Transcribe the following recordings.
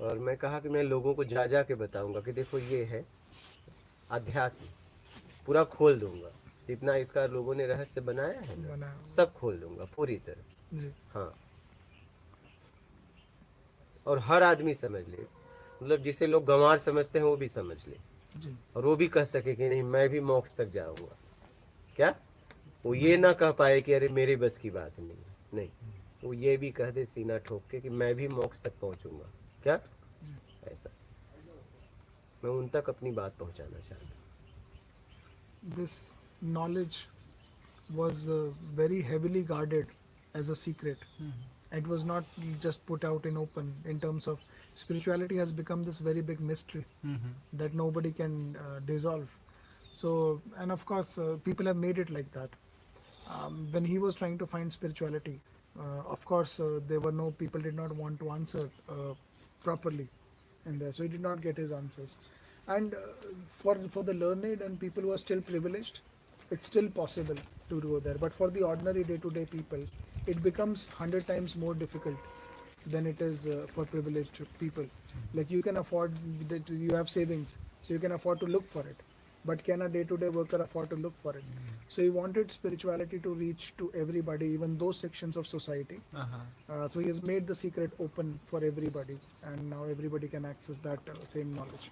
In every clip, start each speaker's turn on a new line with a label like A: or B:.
A: और मैं कहा कि मैं लोगों को जा जा के बताऊंगा कि देखो ये है अध्यात्म, पूरा खोल दूंगा, जितना इसका लोगों ने रहस्य बनाया है ना,
B: बना हुआ।
A: सब खोल दूंगा पूरी तरह।
B: जी
A: हाँ, और हर आदमी समझ ले, मतलब जिसे लोग गंवार समझते हैं वो भी समझ ले,
B: जी
A: और वो भी कह सके कि नहीं मैं भी मोक्ष तक जाऊंगा। क्या वो ये ना कह पाए कि अरे मेरे बस की बात नहीं है, नहीं, वो ये भी कह दे सीना ठोक के कि मैं भी मोक्ष तक पहुंचूंगा। क्या ऐसा मैं उन तक अपनी बात पहुंचाना चाहता
B: this knowledge was very heavily guarded as a secret. It was not just put out in open. In terms of spirituality has become this very big mystery that nobody can dissolve. So, and of course people have made it like that. When he was trying to find spirituality, of course there were no people did not want to answer properly in there, so he did not get his answers. And for the learned and people who are still privileged, it's still possible to go there. But for the ordinary day-to-day people, it becomes 100 times more difficult than it is for privileged people. Like you can afford that, you have savings, so you can afford to look for it. But can a day-to-day worker afford to look for it? So he wanted spirituality to reach to everybody, even those sections of society. So he has made the secret open for everybody, and now everybody can access that same knowledge.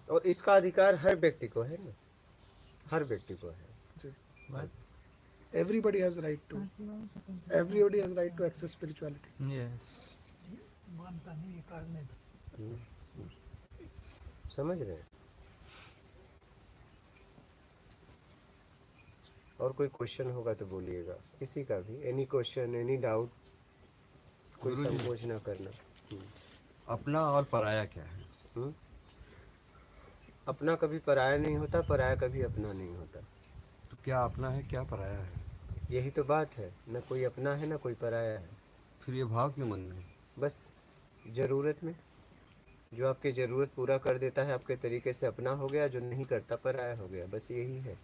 A: और इसका अधिकार हर व्यक्ति को है ना, हर व्यक्ति को है।
B: See, everybody has right to. Everybody has right to access spirituality.
C: Yes.
A: समझ रहे हैं? और कोई क्वेश्चन होगा तो बोलिएगा, किसी का भी, एनी क्वेश्चन एनी डाउट, कोई
D: गुरुजी।
A: संकोच ना करना।
D: अपना और पराया क्या है?
A: हम्म? अपना कभी पराया नहीं होता, पराया कभी अपना नहीं होता।
D: तो क्या अपना है, क्या पराया है?
A: यही तो बात है, न कोई अपना है न कोई पराया है।
D: फिर ये भाव क्यों मन में?
A: बस जरूरत में, जो आपकी जरूरत पूरा कर देता है आपके तरीके से अपना हो गया, जो नहीं करता पराया हो गया, बस यही है।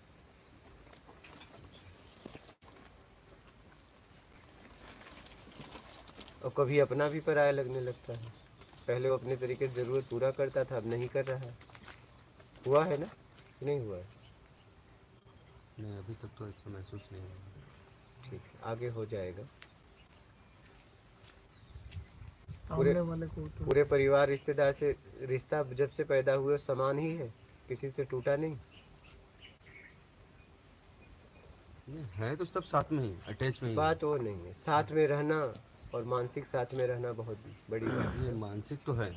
A: और कभी अपना भी पराया लगने लगता है। पहले वो अपने तरीके से जरूरत पूरा करता था, अब नहीं कर रहा है। हुआ है ना, नहीं हुआ है?
D: नहीं, अभी तक तो ऐसा महसूस नहीं हुआ।
A: ठीक है, आगे हो जाएगा।
B: सामने वाले को तो
A: पूरे परिवार रिश्तेदार से रिश्ता जब से पैदा हुए समान ही है, किसी से टूटा नहीं।
D: नहीं, है तो सब साथ में ही, अटैच में ही है।
A: बात वो नहीं है, साथ में रहना और मानसिक साथ में रहना बहुत बड़ी बात
D: ये
A: है।
D: मानसिक तो है,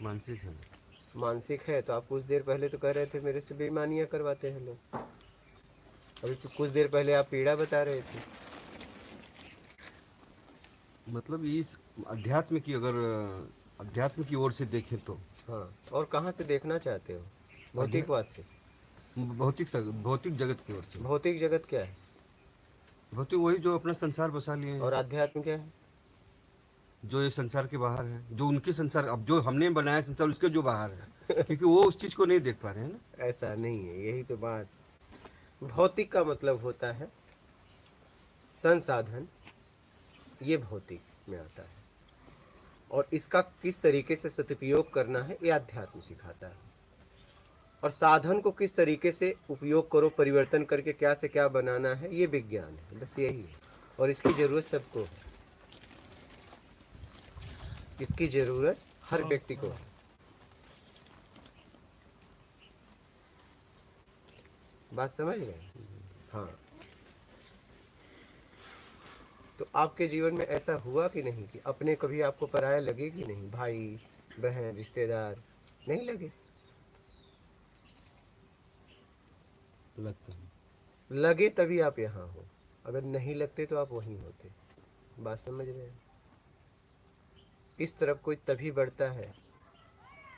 D: मानसिक है।
A: मानसिक है तो आप कुछ देर पहले तो कह रहे थे मेरे से बेईमानियां करवाते हैं लोग, अभी तो कुछ देर पहले आप पीड़ा बता रहे थे।
D: मतलब इस अध्यात्म की, अगर अध्यात्म की ओर से देखें तो
A: हाँ, और कहाँ से देखना चाहते हो? भौतिकवाद से?
D: भौतिक जगत की ओर से।
A: भौतिक जगत क्या है
D: भौतिक वही जो अपना संसार बसा लिए हैं,
A: और अध्यात्म क्या है?
D: जो ये संसार के बाहर है, जो उनके संसार, अब जो हमने बनाया संसार उसके जो बाहर है, क्योंकि वो उस चीज को नहीं देख पा रहे हैं ना।
A: ऐसा नहीं है, यही तो बात। भौतिक का मतलब होता है संसाधन, ये भौतिक में आता है, और इसका किस तरीके से सदुपयोग करना है ये अध्यात्म सिखाता है। और साधन को किस तरीके से उपयोग करो, परिवर्तन करके क्या से क्या बनाना है, ये विज्ञान है। बस यही है, और इसकी जरूरत सबको है, इसकी जरूरत हर व्यक्ति को है। बात समझ गए? हाँ, तो आपके जीवन में ऐसा हुआ कि नहीं कि अपने कभी आपको पराया लगे कि नहीं? भाई बहन रिश्तेदार नहीं लगे?
D: लगता है।
A: लगे तभी आप यहाँ हो, अगर नहीं लगते तो आप वहीं होते। बात समझ रहे हैं? इस तरफ कोई तभी बढ़ता है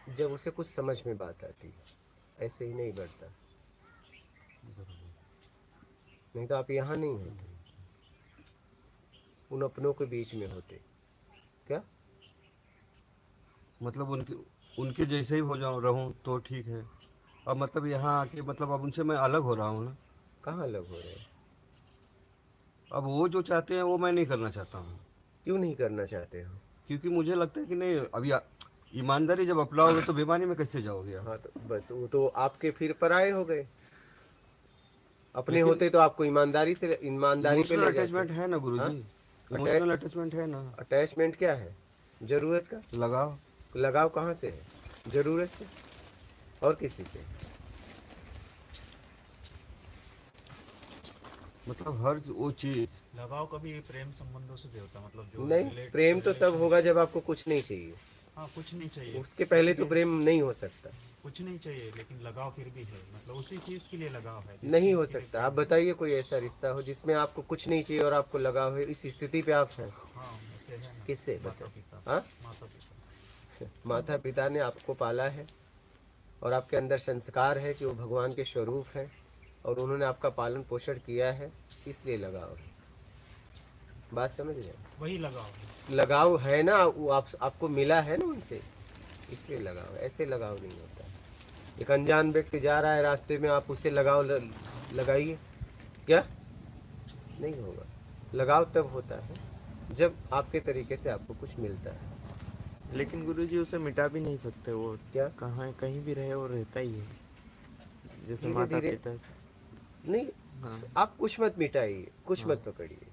A: जब उसे कुछ समझ में बात आती है, ऐसे ही नहीं बढ़ता। नहीं तो आप यहाँ नहीं होते, उन अपनों के बीच में होते। क्या
D: मतलब उनके जैसे ही हो जाऊं, रहूं तो ठीक है। अब मतलब यहाँ आके मतलब अब उनसे मैं अलग हो रहा हूँ ना।
A: कहाँ अलग हो रहे हैं?
D: अब वो जो चाहते हैं वो मैं नहीं करना चाहता हूँ,
A: क्यों नहीं करना चाहते हो?
D: क्योंकि मुझे लगता है कि नहीं, अभी ईमानदारी जब अपनाओगे तो बेईमानी में कैसे जाओगे आप?
A: हाँ तो बस वो तो आपके फिर पराये हो गए। अपने
D: लेकिन
A: होते तो आपको ईमानदारी पे
D: इमोशनल
A: ले
D: अटैचमेंट
A: जाते।
D: है ना
A: हाँ,
D: गुरुजी, इमोशनल अटैचमेंट है ना,
A: अटैचमेंट क्या है? जरूरत का
D: लगाव।
A: लगाव कहाँ से है? जरूरत से और किसी से?
D: मतलब हर वो चीज।
C: लगाव कभी प्रेम संबंधों से भी होता है, मतलब जो
A: नहीं, प्रेम तो तब होगा जब आपको कुछ नहीं चाहिए।
C: हाँ कुछ नहीं चाहिए,
A: उसके पहले तो प्रेम नहीं हो सकता।
C: कुछ नहीं चाहिए लेकिन लगाव फिर भी है, मतलब उसी चीज के लिए लगाव है, जिस
A: नहीं
C: चीज
A: हो
C: के लिए
A: सकता। आप बताइए कोई ऐसा रिश्ता हो जिसमें आपको कुछ नहीं चाहिए और आपको लगाव है। इस स्थिति पे आप हैं
C: हाँ ऐसे है ना।
A: किससे
C: माता
A: बताओ?
C: पिता,
A: हाँ,
C: माता पिता।
A: माता पिता ने आपको पाला है और आपके अंदर संस्कार है कि वो भगवान के स्वरूप हैं और उन्होंने आपका पालन पोषण किया है, इसलिए लगाव है। बात समझ रहे हैं?
C: वही लगाव है।
A: लगाव है ना, वो आपको मिला है ना उनसे, इसलिए लगाव है। ऐसे लगाव नहीं होता। एक अनजान व्यक्ति जा रहा है रास्ते में, आप उससे लगाव लगाइए, क्या नहीं होगा। लगाव तब होता है जब आपके तरीके से आपको कुछ मिलता है।
E: लेकिन गुरुजी उसे मिटा भी नहीं सकते, वो
A: क्या?
E: कहाँ कहीं भी रहे वो रहता ही है, जैसे
A: धीरे
E: माता
A: धीरे
E: पिता से।
A: नहीं,
E: हाँ।
A: आप कुछ मत मिटाइए, कुछ मत पकड़िए।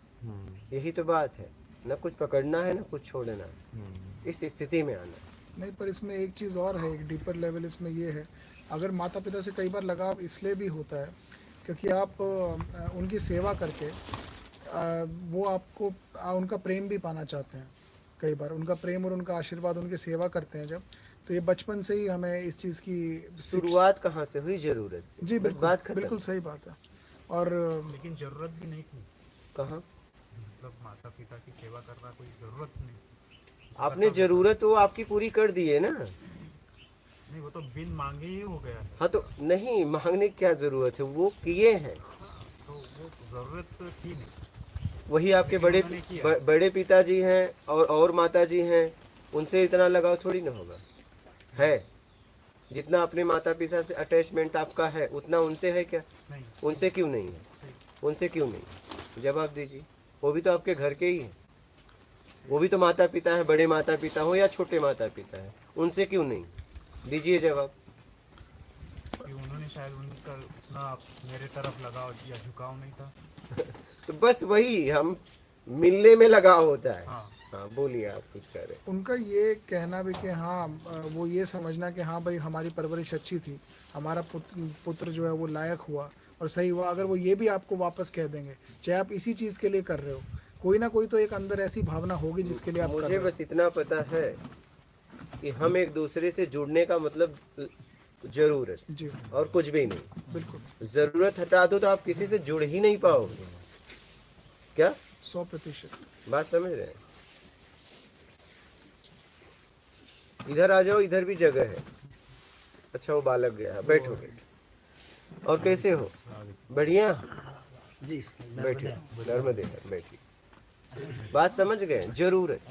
A: यही तो बात है, ना कुछ पकड़ना है ना कुछ छोड़ना है, इस स्थिति में आना।
B: नहीं, पर इसमें एक चीज़ और है, एक डीपर लेवल इसमें ये है, अगर माता पिता से कई बार लगाव इसलिए भी होता है क्योंकि आप उनकी सेवा करके वो आपको उनका प्रेम भी पाना चाहते हैं। कई बार उनका प्रेम और उनका आशीर्वाद, उनकी सेवा करते हैं जब, तो ये बचपन से ही हमें इस चीज़ की
A: शुरुआत कहाँ से हुई? जरूरत से।
B: जी
A: बस
B: बिल्कुल,
A: बात खत्म।
B: बिल्कुल सही बात है। और
C: लेकिन जरूरत भी नहीं थी,
A: कहाँ?
C: मतलब माता पिता की सेवा करना कोई जरूरत नहीं।
A: आपने जरूरत वो आपकी पूरी कर दी है ना।
C: नहीं वो तो बिन मांगे ही हो गया है,
A: हाँ तो नहीं, मांगने की क्या जरूरत है, वो किए हैं।
C: तो वो जरूरत थी नहीं।
A: वही आपके बड़े
C: उन्होंने किया।
A: बड़े पिताजी हैं और माताजी हैं, उनसे इतना लगाव थोड़ी ना होगा। है जितना अपने माता पिता से अटैचमेंट आपका है उतना उनसे है क्या?
C: नहीं
A: उनसे क्यों नहीं है? उनसे क्यों नहीं? जवाब दीजिए। वो भी तो आपके घर के ही हैं, वो भी तो माता पिता है, बड़े माता पिता हो या छोटे माता पिता है, उनसे क्यों नहीं? दीजिए जवाब।
C: कि उन्होंने शायद उनका उतना मेरे तरफ लगाव या झुकाव नहीं था।
A: तो बस वही, हम मिलने में लगाव होता है।
C: हाँ
A: हाँ बोलिए, आप कुछ कह रहे
B: उनका ये कहना भी कि हाँ, वो ये समझना कि हाँ भाई हमारी परवरिश अच्छी थी, हमारा पुत्र जो है वो लायक हुआ और सही हुआ। अगर वो ये भी आपको वापस कह देंगे, चाहे आप इसी चीज़ के लिए कर रहे हो, कोई ना कोई तो एक अंदर ऐसी भावना होगी जिसके लिए आप कर
A: मुझे
B: रहे हो।
A: बस इतना पता है कि हम एक दूसरे से जुड़ने का मतलब जरूरत,
B: जी
A: और कुछ भी नहीं।
B: बिल्कुल,
A: जरूरत हटा दो तो आप किसी से जुड़ ही नहीं पाओगे। क्या
B: 100%।
A: बात समझ रहे हैं? इधर आ जाओ, इधर भी जगह है। अच्छा वो बालक गया, बैठो बैठो। और कैसे हो? बढ़िया जी, बैठिए, नर्मदे सर बैठिए। बात समझ गए? जरूरत,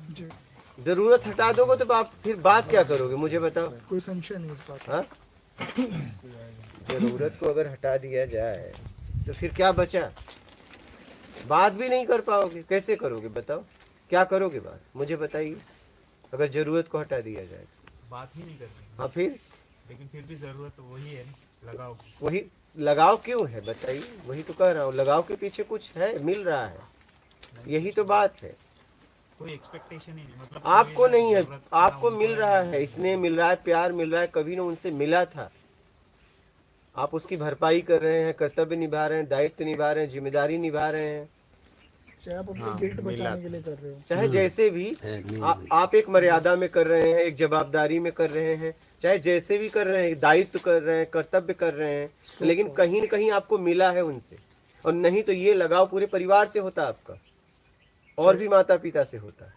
B: जी,
A: जरूरत हटा दोगे तो आप फिर बात क्या करोगे मुझे बताओ?
B: कोई संशय नहीं इस बात में।
A: हाँ, जरूरत को अगर हटा दिया जाए तो फिर क्या बचा? बात भी नहीं कर पाओगे। कैसे करोगे बताओ? क्या करोगे बात, मुझे बताइए। अगर जरूरत को हटा दिया जाए
C: बात ही नहीं करनी,
A: हाँ फिर
C: लेकिन फिर भी जरूरत वही है ना, लगाव।
A: वही लगाव क्यों है बताइए? वही तो कह रहा हूँ, लगाव के पीछे कुछ है, मिल रहा है, यही तो बात है।
C: कोई एक्सपेक्टेशन ही नहीं, मतलब
A: आपको
C: कोई ना
A: नहीं है,
C: जरूरत, ना
A: आपको
C: उनको
A: मिल
C: है,
A: रहा
C: ना
A: है, स्नेह मिल रहा है, प्यार मिल रहा है, कभी ना उनसे मिला था। आप उसकी भरपाई कर रहे हैं, कर्तव्य निभा रहे हैं, दायित्व निभा रहे हैं, जिम्मेदारी निभा रहे हैं।
B: चाहे आप अपनी गिल्ट बचाने के लिए कर रहे हो,
A: चाहे जैसे भी आप एक मर्यादा में कर रहे हैं, एक जवाबदारी में कर रहे हैं, चाहे जैसे भी कर रहे हैं, दायित्व कर रहे हैं, कर्तव्य कर रहे हैं, लेकिन कहीं न कहीं आपको मिला है उनसे। और नहीं तो ये लगाव पूरे परिवार से होता आपका, और भी माता पिता से होता है।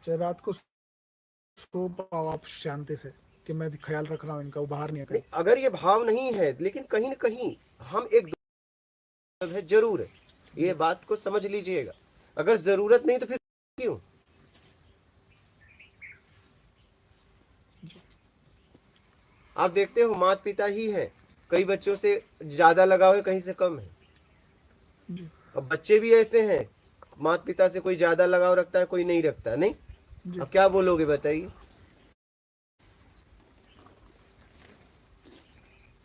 B: चाहे रात को सो पाओ आप शांति से कि मैं ख्याल रख रहा हूँ इनका, वो बाहर नहीं
A: नहीं,
B: आएगा।
A: अगर ये भाव नहीं है, लेकिन कहीं न कहीं हम एक दूसरे है जरूर है, ये बात को समझ लीजिएगा। अगर जरूरत नहीं तो फिर क्यों? आप देखते हो माता पिता ही है, कई बच्चों से ज्यादा लगाव है, कहीं से कम है।
B: जी,
A: अब बच्चे भी ऐसे हैं, माता पिता से कोई ज्यादा लगाव रखता है, कोई नहीं रखता, नहीं।
B: जी।
A: अब क्या बोलोगे बताइए।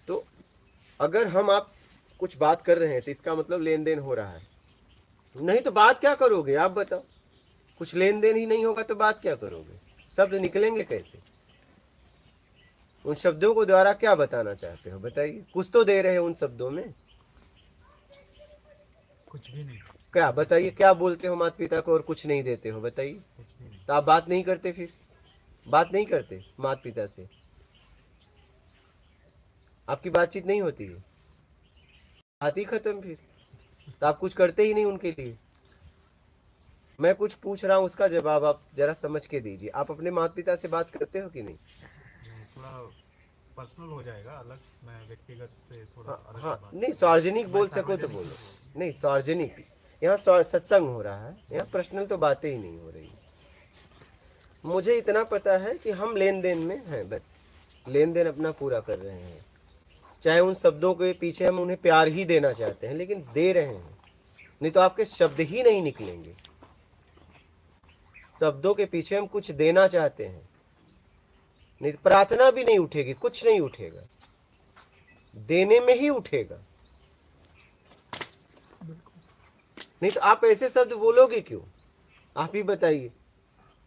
A: तो अगर हम आप कुछ बात कर रहे हैं तो इसका मतलब लेन देन हो रहा है, नहीं तो बात क्या करोगे आप बताओ। कुछ लेन देन ही नहीं होगा तो बात क्या करोगे, शब्द निकलेंगे कैसे। उन शब्दों को द्वारा क्या बताना चाहते हो बताइए, कुछ तो दे रहे हो उन शब्दों में।
C: कुछ भी नहीं,
A: क्या बताइए, क्या बोलते हो माता पिता को और कुछ नहीं देते हो बताइए।
C: कुछ भी नहीं।
A: तो आप बात नहीं करते, फिर बात नहीं करते माता पिता से, आपकी बातचीत नहीं होती है, बात ही खत्म फिर। तो आप कुछ करते ही नहीं उनके लिए। मैं कुछ पूछ रहा हूँ उसका जवाब आप जरा समझ के दीजिए। आप अपने माता पिता से बात करते हो कि नहीं।
C: ये थोड़ा पर्सनल हो जाएगा, अलग। मैं व्यक्तिगत से थोड़ा
A: हाँ
C: अलग
A: हाँ,
C: से बात
A: नहीं
C: करूँ।
A: सार्वजनिक
C: मैं
A: बोल सको तो
C: सार्वजनिक
A: बोलो।
C: में बोल-
A: नहीं सार्वजनिक, यहाँ सत्संग हो रहा है, यहाँ पर्सनल तो बातें ही नहीं हो रही। मुझे इतना पता है कि हम लेन देन में हैं, बस लेन देन अपना पूरा कर रहे हैं। चाहे उन शब्दों के पीछे हम उन्हें प्यार ही देना चाहते हैं, लेकिन दे रहे हैं, नहीं तो आपके शब्द ही नहीं निकलेंगे। शब्दों के पीछे हम कुछ देना चाहते हैं, नहीं तो प्रार्थना भी नहीं उठेगी, कुछ नहीं उठेगा, देने में ही उठेगा। नहीं तो आप ऐसे शब्द बोलोगे क्यों, आप ही बताइए।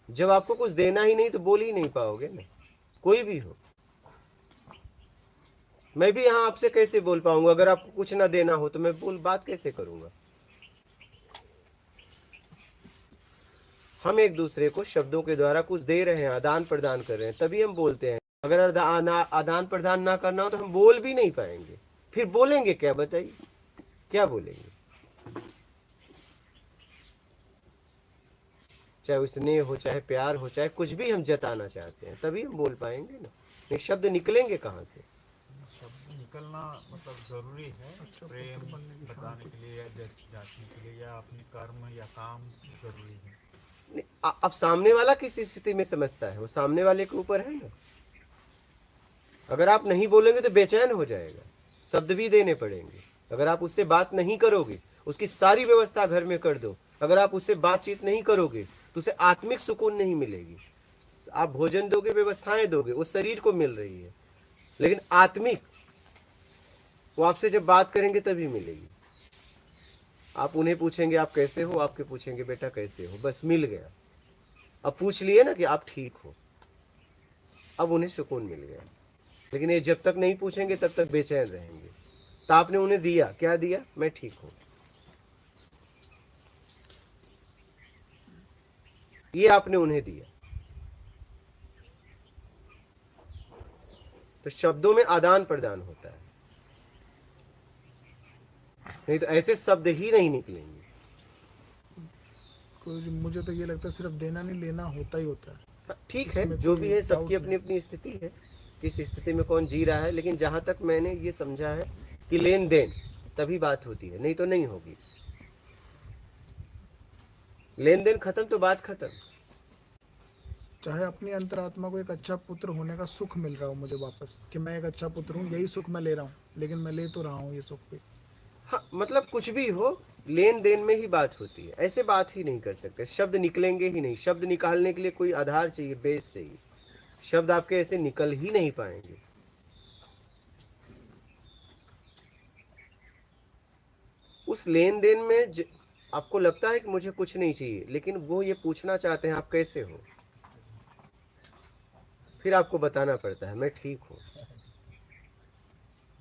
A: जब आपको कुछ देना ही नहीं तो बोल ही नहीं पाओगे ना, कोई भी हो। मैं भी यहाँ आपसे कैसे बोल पाऊंगा, अगर आपको कुछ ना देना हो तो मैं बोल बात कैसे करूंगा। हम एक दूसरे को शब्दों के द्वारा कुछ दे रहे हैं, आदान प्रदान कर रहे हैं, तभी हम बोलते हैं। अगर आदान प्रदान ना करना हो तो हम बोल भी नहीं पाएंगे। फिर बोलेंगे क्या बताइए, क्या बोलेंगे। चाहे वो स्नेह हो, चाहे प्यार हो, चाहे कुछ भी हम जताना चाहते हैं, तभी हम बोल पाएंगे ना। नहीं शब्द निकलेंगे कहाँ से।
C: शब्द निकलना मतलब जरूरी है, प्रेम बताने के लिए या जांचने के लिए, या अपने कर्म या काम जरूरी है।
A: नहीं, अब सामने वाला किस स्थिति में समझता है, वो सामने वाले के ऊपर है ना। अगर आप नहीं बोलेंगे तो बेचैन हो जाएगा, शब्द भी देने पड़ेंगे। अगर आप उससे बात नहीं करोगे, उसकी सारी व्यवस्था घर में कर दो, अगर आप उससे बातचीत नहीं करोगे तो उसे आत्मिक सुकून नहीं मिलेगी। आप भोजन दोगे, व्यवस्थाएं दोगे, वो शरीर को मिल रही है, लेकिन आत्मिक वो आपसे जब बात करेंगे तभी मिलेगी। आप उन्हें पूछेंगे आप कैसे हो, आपके पूछेंगे बेटा कैसे हो, बस मिल गया। अब पूछ लिए ना कि आप ठीक हो, अब उन्हें सुकून मिल गया। लेकिन ये जब तक नहीं पूछेंगे तब तक बेचैन रहेंगे। तो आपने उन्हें दिया, क्या दिया, मैं ठीक हूं, ये आपने उन्हें दिया। तो शब्दों में आदान प्रदान होता है, नहीं तो ऐसे शब्द ही नहीं निकलेंगे।
B: मुझे तो ये लगता है सिर्फ देना नहीं, लेना होता ही होता है।
A: हाँ, ठीक है,
B: इसमें
A: जो
B: कोई
A: भी है सबकी
B: doubt
A: अपनी अपनी स्थिति है, किस स्थिति में कौन जी रहा है। लेकिन जहां तक मैंने ये समझा है कि लेन देन तभी बात होती है, नहीं तो नहीं होगी। लेन देन खत्म तो बात खत्म।
B: चाहे अपनी अंतरात्मा को एक अच्छा पुत्र होने का सुख मिल रहा हो मुझे वापस, कि मैं एक अच्छा पुत्र हूँ, यही सुख मैं ले रहा हूँ, लेकिन मैं ले तो रहा हूँ ये सुख भी।
A: हाँ मतलब कुछ भी हो, लेन देन में ही बात होती है, ऐसे बात ही नहीं कर सकते। शब्द निकलेंगे ही नहीं, शब्द निकालने के लिए कोई आधार चाहिए, बेस चाहिए। शब्द आपके ऐसे निकल ही नहीं पाएंगे। उस लेन देन में आपको लगता है कि मुझे कुछ नहीं चाहिए, लेकिन वो ये पूछना चाहते हैं आप कैसे हो, फिर आपको बताना पड़ता है मैं ठीक हूं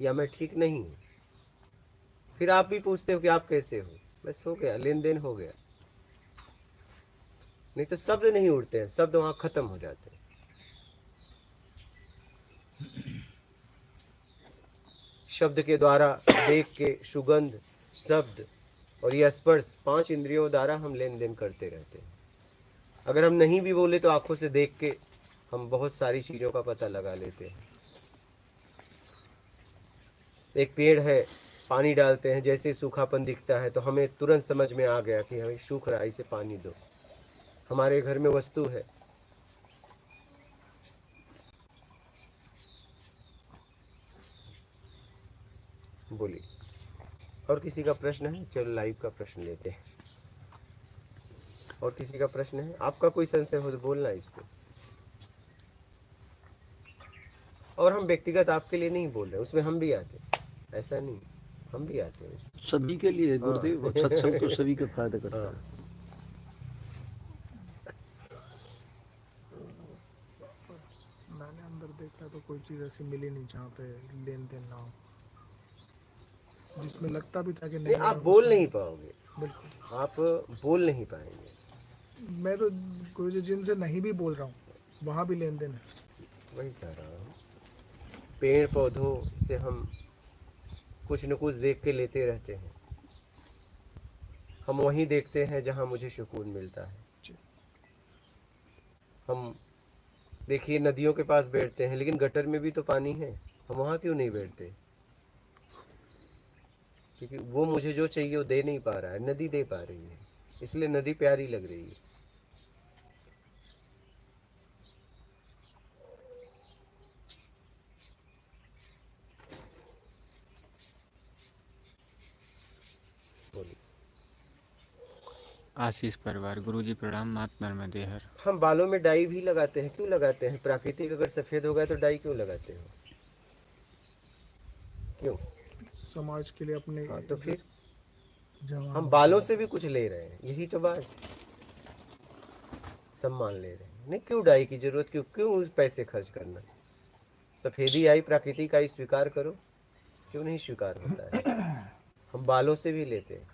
A: या मैं ठीक नहीं हूं। फिर आप भी पूछते हो कि आप कैसे हो, बस हो गया, लेन देन हो गया। नहीं तो शब्द नहीं उड़ते हैं, शब्द वहां खत्म हो जाते हैं। शब्द के द्वारा, देख के, सुगंध, शब्द और ये स्पर्श, 5 इंद्रियों द्वारा हम लेन देन करते रहते हैं। अगर हम नहीं भी बोले तो आंखों से देख के हम बहुत सारी चीजों का पता लगा लेते हैं। एक पेड़ है, पानी डालते हैं, जैसे सूखापन दिखता है तो हमें तुरंत समझ में आ गया कि हमें सूख रहा है, इसे पानी दो। हमारे घर में वस्तु है, बोलिए। और किसी का प्रश्न है? चलो लाइव का प्रश्न लेते हैं। और किसी का प्रश्न है? आपका कोई संशय हो तो बोलना इस पे। और हम व्यक्तिगत आपके लिए नहीं बोल रहे, उसमें हम भी आते हैं, ऐसा नहीं, हम भी आते हैं उसमें।
F: सभी के लिए गुरुदेव, सत्संग तो सभी का फायदा करता
A: हाँ।
F: है।
B: मैंने अंदर देखा तो कोई चीज़ ऐसी मिली नहीं जहाँ पे लेन देन ना हो, जिसमें लगता भी था कि
A: नहीं,
B: नहीं
A: आप
B: है,
A: बोल
B: उसमें-
A: नहीं पाओगे,
B: बिल्कुल।
A: आप बोल नहीं पाएंगे।
B: मैं तो गुरुजी जिनसे नहीं भी बोल रहा हूँ वहाँ भी लेन देन है।
A: वही कह रहा हूँ, पेड़ पौधों से हम कुछ न कुछ देख के लेते रहते हैं। हम वहीं देखते हैं जहाँ मुझे सुकून मिलता है।
B: जी।
A: हम देखिए नदियों के पास बैठते हैं, लेकिन गटर में भी तो पानी है, हम वहाँ क्यों नहीं बैठते? क्योंकि वो मुझे जो चाहिए वो दे नहीं पा रहा है, नदी दे पा रही है, इसलिए नदी प्यारी लग रही है। बोलिए।
G: आशीष परिवार, गुरुजी प्रणाम, मात नर्मदे हर।
A: हम बालों में डाई भी लगाते हैं, क्यों लगाते हैं? प्राकृतिक अगर सफेद हो गया तो डाई क्यों लगाते हो? क्यों?
B: समाज के लिए अपने
A: हाँ, तो फिर
B: जवान
A: हम बालों से भी कुछ ले रहे हैं, यही तो बात। सम्मान ले रहे हैं, नहीं क्यों डाई की जरूरत, क्यों क्यों उस पैसे खर्च करना? सफेदी आई, प्राकृतिक आई, स्वीकार करो। क्यों नहीं स्वीकार होता है? हम बालों से भी लेते हैं,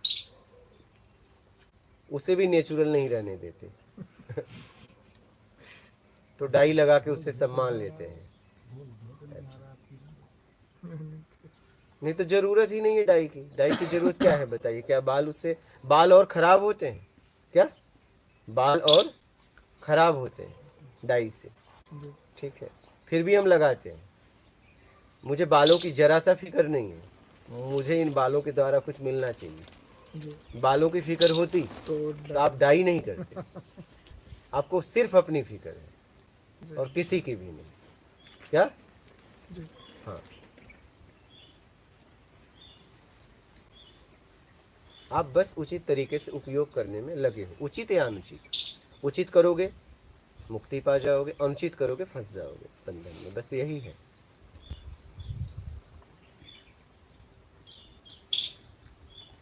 A: उसे भी नेचुरल नहीं रहने देते। तो डाई लगा के उससे सम्मान लेते हैं। नहीं तो जरूरत ही नहीं है डाई की। डाई की जरूरत क्या है बताइए? क्या बाल उससे बाल और खराब होते हैं क्या? बाल और खराब होते हैं डाई से, ठीक है, फिर भी हम लगाते हैं। मुझे बालों की जरा सा फिक्र नहीं है, मुझे इन बालों के द्वारा कुछ मिलना चाहिए।
B: जी।
A: बालों की फिक्र होती तो आप डाई नहीं करते। आपको सिर्फ अपनी फिक्र है और किसी की भी नहीं, क्या?
B: जी।
A: हाँ, आप बस उचित तरीके से उपयोग करने में लगे हो। उचित या अनुचित? उचित करोगे मुक्ति पा जाओगे, अनुचित करोगे फंस जाओगे बंधन में, बस यही है।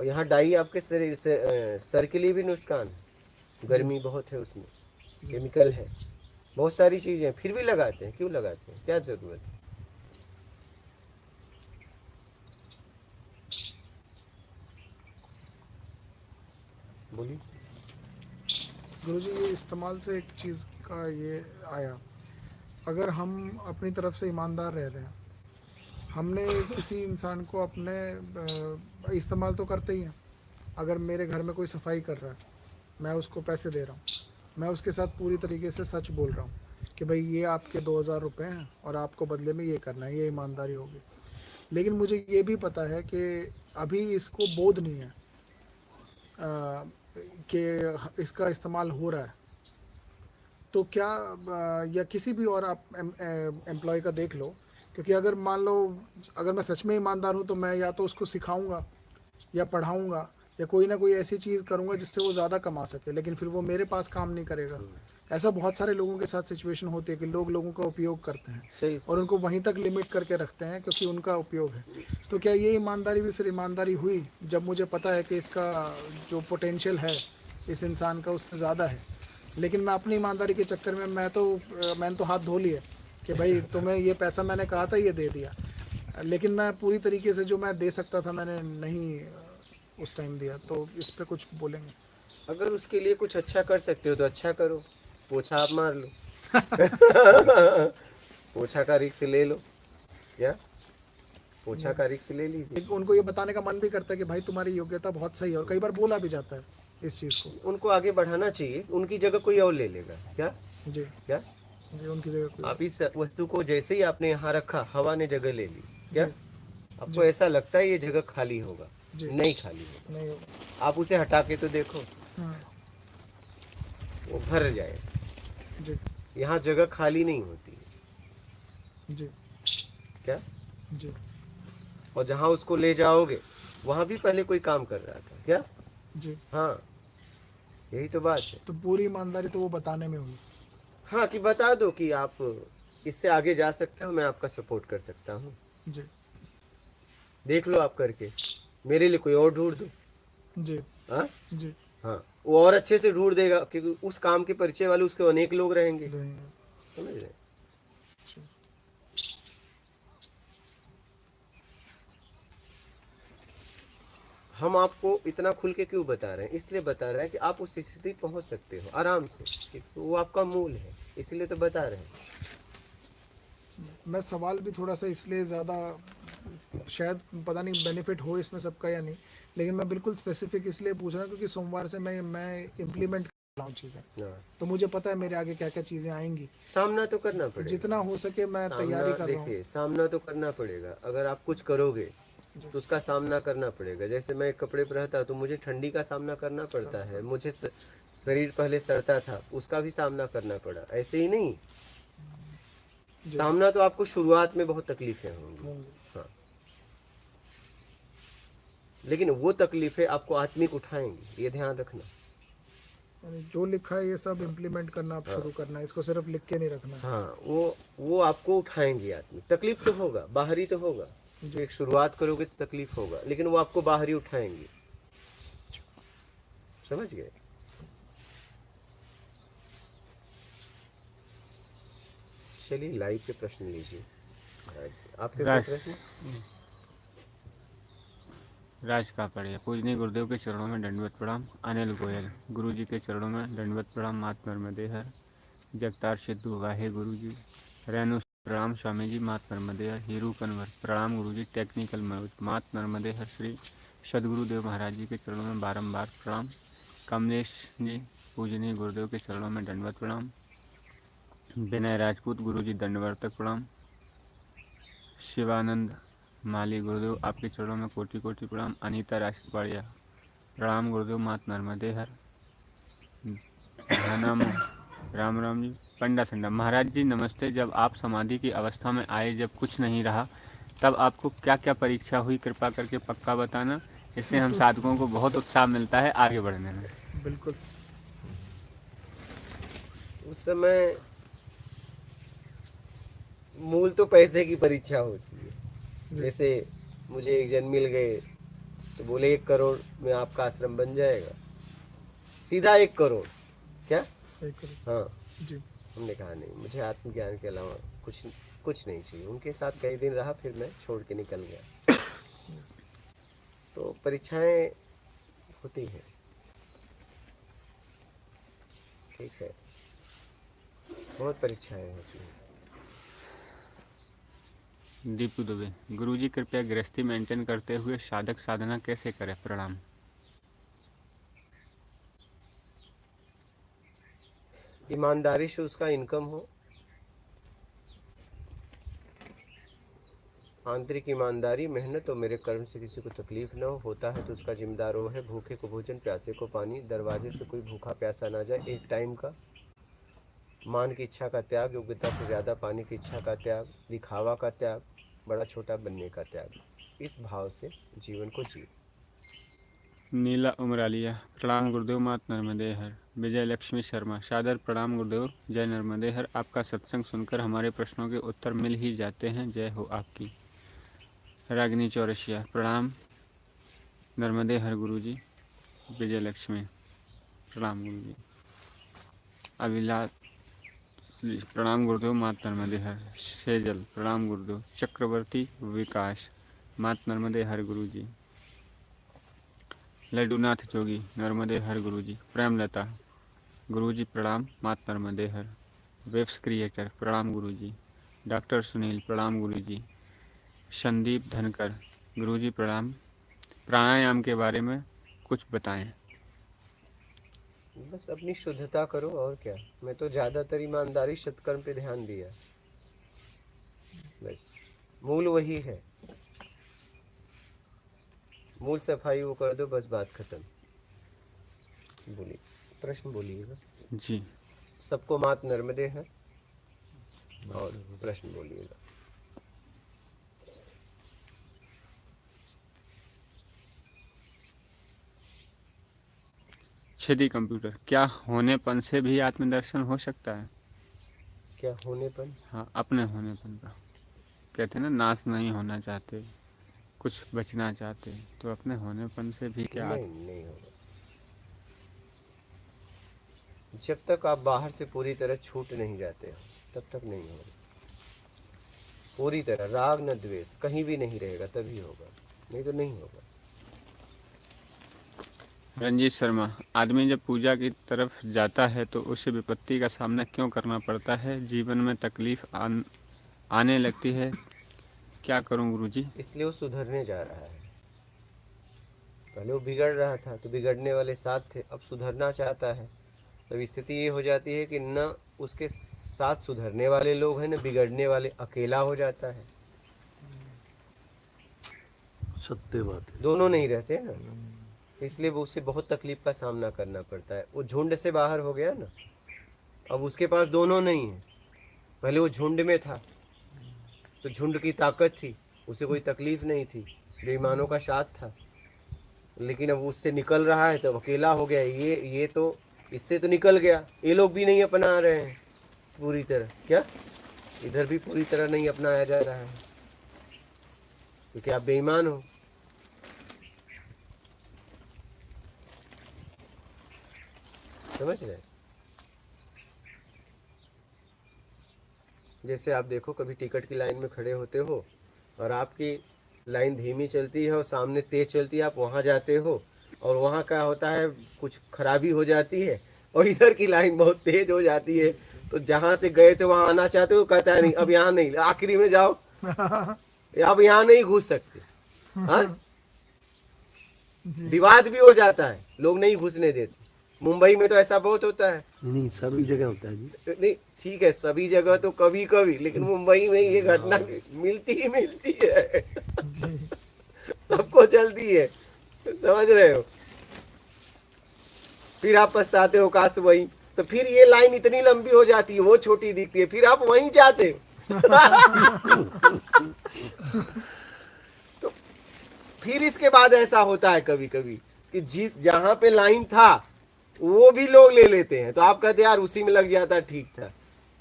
A: और यहाँ डाई आपके शरीर से सर के लिए भी नुकसान है, गर्मी बहुत है उसमें, केमिकल है, बहुत सारी चीजें, फिर भी लगाते हैं। क्यों लगाते हैं? क्या जरूरत है? बोलिए।
B: गुरुजी ये इस्तेमाल से एक चीज़ का ये आया, अगर हम अपनी तरफ से ईमानदार रह रहे हैं, हमने किसी इंसान को अपने इस्तेमाल तो करते ही हैं। अगर मेरे घर में कोई सफाई कर रहा है, मैं उसको पैसे दे रहा हूँ, मैं उसके साथ पूरी तरीके से सच बोल रहा हूँ कि भाई ये आपके 2000 रुपये हैं और आपको बदले में ये करना है, ये ईमानदारी होगी। लेकिन मुझे ये भी पता है कि अभी इसको बोध नहीं है कि इसका इस्तेमाल हो रहा है। तो क्या या किसी भी और आप एम्प्लॉय का देख लो, क्योंकि अगर मान लो अगर मैं सच में ईमानदार हूँ तो मैं या तो उसको सिखाऊंगा या पढ़ाऊंगा या कोई ना कोई ऐसी चीज़ करूंगा जिससे वो ज़्यादा कमा सके, लेकिन फिर वो मेरे पास काम नहीं करेगा। ऐसा बहुत सारे लोगों के साथ सिचुएशन होती है कि लोग लोगों का उपयोग करते हैं
A: सही।
B: और उनको वहीं तक लिमिट करके रखते हैं क्योंकि उनका उपयोग है। तो क्या ये ईमानदारी भी फिर ईमानदारी हुई जब मुझे पता है कि इसका जो पोटेंशियल है इस इंसान का उससे ज़्यादा है, लेकिन मैं अपनी ईमानदारी के चक्कर में मैंने तो हाथ धो लिए कि भाई तुम्हें ये पैसा मैंने कहा था ये दे दिया, लेकिन मैं पूरी तरीके से जो मैं दे सकता था मैंने नहीं उस टाइम दिया। तो इस पे कुछ बोलेंगे?
A: अगर उसके लिए कुछ अच्छा कर सकते हो तो अच्छा करो, पोछा आप मार लो। पोछा का रिक्स ले लो, या पोछा का रिक्स ले लीजिए।
B: एक उनको ये बताने का मन भी करता है कि भाई तुम्हारी योग्यता बहुत सही है, और कई बार बोला भी जाता है इस चीज़ को।
A: उनको आगे बढ़ाना चाहिए, उनकी जगह कोई और ले लेगा। क्या?
B: जी
A: क्या?
B: जी, उनकी जगह कोई-
A: आप इस वस्तु को जैसे ही आपने यहाँ रखा, हवा ने जगह ले ली। क्या आपको ऐसा लगता है ये जगह खाली होगा?
B: जी।
A: नहीं खाली होगा।
B: नहीं होगा।
A: आप उसे हटा के तो देखो,
B: हाँ,
A: वो भर जाएगा।
B: जी
A: यहाँ जगह खाली नहीं होती है।
B: जी
A: क्या?
B: जी
A: और जहाँ उसको ले जाओगे वहां भी पहले कोई काम कर रहा था क्या?
B: जी।
A: हाँ, यही तो बात है।
B: तो पूरी ईमानदारी तो वो बताने में हुई।
A: हाँ, कि बता दो कि आप इससे आगे जा सकते हो, मैं आपका सपोर्ट कर सकता हूँ,
B: जी।
A: देख लो आप करके, मेरे लिए कोई और ढूंढ दो।
B: जी।
A: हाँ
B: जी।
A: हाँ, वो और अच्छे से ढूंढ देगा, क्योंकि उस काम के परिचय वाले उसके अनेक लोग रहेंगे।
B: रहेंगे।
A: समझ रहे? हम आपको इतना खुल के क्यों बता रहे हैं? इसलिए बता रहे हैं कि आप उस स्थिति पहुंच सकते हो आराम से, क्योंकि वो आपका मूल है, इसलिए तो बता रहे हैं।
B: मैं सवाल भी थोड़ा सा इसलिए ज़्यादा, शायद पता नहीं बेनिफिट हो इसमें सबका या नहीं, लेकिन मैं बिल्कुल स्पेसिफिक इसलिए पूछ रहा हूँ क्योंकि सोमवार से मैं इम्प्लीमेंट कर रहा हूँ चीज़ें,
A: हाँ,
B: तो मुझे पता है मेरे आगे क्या क्या चीज़ें आएंगी,
A: सामना तो करना
B: तो
A: पड़ेगा।
B: जितना हो सके मैं
A: सामना,
B: तैयारी कर रहा हूँ।
A: देखिए, सामना तो करना पड़ेगा। अगर आप कुछ करोगे तो उसका सामना करना पड़ेगा। जैसे मैं एक कपड़े पर रहता तो मुझे ठंडी का सामना करना पड़ता है, मुझे शरीर पहले सड़ता था, उसका भी सामना करना पड़ा। ऐसे ही नहीं, सामना तो आपको शुरुआत में बहुत तकलीफें होंगी, हाँ, लेकिन वो तकलीफें आपको आत्मिक उठाएंगी, ये ध्यान रखना।
B: यानी जो लिखा है ये सब इम्प्लीमेंट करना आप शुरू करना है, इसको सिर्फ लिख के नहीं रखना है।
A: हाँ, वो आपको उठाएंगे। आत्मिक तकलीफ तो होगा, बाहरी तो होगा, जो एक शुरुआत करोगे तो तकलीफ होगा, लेकिन वो आपको बाहरी उठाएंगे। समझ गए? चलिए लाइव के प्रश्न लीजिए। आपके कोई
G: राज
A: प्रश्न?
G: राज का पढ़िए। पूजनीय गुरुदेव के चरणों में दंडवत प्रणाम। अनिल गोयल। गुरु जी के चरणों में दंडवत प्रणाम। मात नर्मदे हर। जगतार सिद्धू वाहे गुरु जी। रेणु प्रणाम स्वामी जी। मात नर्मदे हर। हीरू कन्वर प्रणाम गुरु जी। टेक्निकल मनोज। मात नर्मदे हर। श्री सदगुरुदेव महाराज जी के चरणों में बारंबार प्रणाम। कमलेश जी। पूजनीय गुरुदेव के चरणों में दंडवत प्रणाम। विनय राजपूत। गुरु जी दंडवर्तक प्रणाम। शिवानंद माली। गुरुदेव आपके चरणों में कोटि कोटि प्रणाम। अनीता राजपाड़िया। प्रणाम गुरुदेव। मात नर्मदे हर। धनम राम राम जी। पंडा संडा। महाराज जी नमस्ते। जब आप समाधि की अवस्था में आए, जब कुछ नहीं रहा, तब आपको क्या क्या परीक्षा हुई, कृपा करके पक्का बताना। इससे हम साधकों को बहुत उत्साह मिलता है आगे बढ़ने में।
B: बिल्कुल।
A: उस समय मूल तो पैसे की परीक्षा होती है। जैसे मुझे एक जन मिल गए तो बोले 1 करोड़ में आपका आश्रम बन जाएगा, सीधा 1 करोड़। क्या? हाँ,
B: जी।
A: हमने कहा नहीं, मुझे आत्मज्ञान के अलावा कुछ नहीं चाहिए। उनके साथ कई दिन रहा, फिर मैं छोड़ के निकल गया। तो परीक्षाएं होती हैं, ठीक है, बहुत परीक्षाएं होती हैं।
G: दीपू दुबे। गुरु जी कृपया गृहस्थी मेंटेन करते हुए साधक साधना कैसे करें? प्रणाम।
A: ईमानदारी से उसका इनकम हो, आंतरिक ईमानदारी, मेहनत और मेरे कर्म से किसी को तकलीफ न हो। होता है तो उसका जिम्मेदार वो है। भूखे को भोजन, प्यासे को पानी, दरवाजे से कोई भूखा प्यासा ना जाए। एक टाइम का मान की इच्छा का त्याग, योग्यता से ज़्यादा पाने की इच्छा का त्याग, दिखावा का त्याग, बड़ा छोटा बनने का त्याग। इस भाव से जीवन को जी।
G: नीला उमरालिया। प्रणाम गुरुदेव। मात नर्मदे हर। विजय लक्ष्मी शर्मा। सादर प्रणाम गुरुदेव। जय नर्मदे हर। आपका सत्संग सुनकर हमारे प्रश्नों के उत्तर मिल ही जाते हैं। जय हो आपकी। रागिनी चौरसिया। प्रणाम नर्मदे हर गुरु जी। विजय लक्ष्मी। प्रणाम गुरु जी। अभिलाष। प्रणाम गुरुदेव। मात नर्मदे हर। सेजल। प्रणाम गुरुदेव। चक्रवर्ती विकास। मात नर्मदे हर गुरु जी। लड्डूनाथ जोगी। नर्मदे हर गुरु जी। प्रेमलता। गुरु जी प्रणाम। मात नर्मदे हर। Webs creator. प्रणाम गुरु जी। डॉक्टर सुनील। प्रणाम गुरु जी। संदीप धनकर। गुरु जी प्रणाम। प्राणायाम के बारे में कुछ बताएं।
A: बस अपनी शुद्धता करो, और क्या। मैं तो ज़्यादातर ईमानदारी, सत्कर्म पे ध्यान दिया, बस मूल वही है। मूल सफाई वो कर दो, बस बात खत्म। बोलिए, प्रश्न बोलिएगा।
G: जी।
A: सबको मात नर्मदे है, और प्रश्न बोलिएगा।
G: क्षति कंप्यूटर, क्या होनेपन से भी आत्मदर्शन हो सकता है?
A: क्या होनेपन?
G: हाँ, अपने होनेपन का कहते हैं ना, नाश नहीं होना चाहते, कुछ बचना चाहते, तो अपने होनेपन से भी क्या
A: नहीं होगा। जब तक आप बाहर से पूरी तरह छूट नहीं जाते हो तब तक नहीं होगा। पूरी तरह राग न द्वेष कहीं भी नहीं रहेगा तभी होगा, नहीं तो नहीं होगा।
G: रंजीत शर्मा, आदमी जब पूजा की तरफ जाता है तो उसे विपत्ति का सामना क्यों करना पड़ता है? जीवन में तकलीफ आने लगती है, क्या करूं गुरुजी?
A: इसलिए वो सुधरने जा रहा है। पहले वो बिगड़ रहा था तो बिगड़ने वाले साथ थे, अब सुधरना चाहता है। तब स्थिति ये हो जाती है कि न उसके साथ सुधरने वाले लोग हैं न बिगड़ने वाले, अकेला हो जाता है।
F: सत्य बात है।
A: दोनों नहीं रहते ना, इसलिए वो उसे बहुत तकलीफ का सामना करना पड़ता है। वो झुंड से बाहर हो गया ना, अब उसके पास दोनों नहीं है। पहले वो झुंड में था तो झुंड की ताकत थी, उसे कोई तकलीफ नहीं थी, बेईमानों का साथ था। लेकिन अब उससे निकल रहा है तो अकेला हो गया। ये तो इससे तो निकल गया, ये लोग भी नहीं अपना रहे हैं पूरी तरह। क्या इधर भी पूरी तरह नहीं अपनाया जा रहा है क्योंकि आप बेईमान हो। समझ रहे? जैसे आप देखो, कभी टिकट की लाइन में खड़े होते हो और आपकी लाइन धीमी चलती है और सामने तेज चलती है, आप वहां जाते हो और वहां क्या होता है, कुछ खराबी हो जाती है और इधर की लाइन बहुत तेज हो जाती है, तो जहां से गए थे वहां आना चाहते हो, कहता है नहीं अब यहाँ नहीं, आखिरी में जाओ, अब यहाँ नहीं घुस सकते। हाँ, विवाद भी हो जाता है, लोग नहीं घुसने देते। मुंबई में तो ऐसा बहुत होता है।
F: नहीं, सभी जगह होता है जी।
A: नहीं ठीक है, सभी जगह तो कभी कभी, लेकिन मुंबई में ये घटना मिलती ही मिलती है। सबको चलती है, समझ रहे हो? फिर आप पछताते हो, काश वही, तो फिर ये लाइन इतनी लंबी हो जाती है, वो छोटी दिखती है, फिर आप वहीं जाते हो। तो फिर इसके बाद ऐसा होता है कभी कभी कि जिस जहां पे लाइन था वो भी लोग ले लेते हैं, तो आप कहते हैं यार उसी में लग जाता, ठीक था।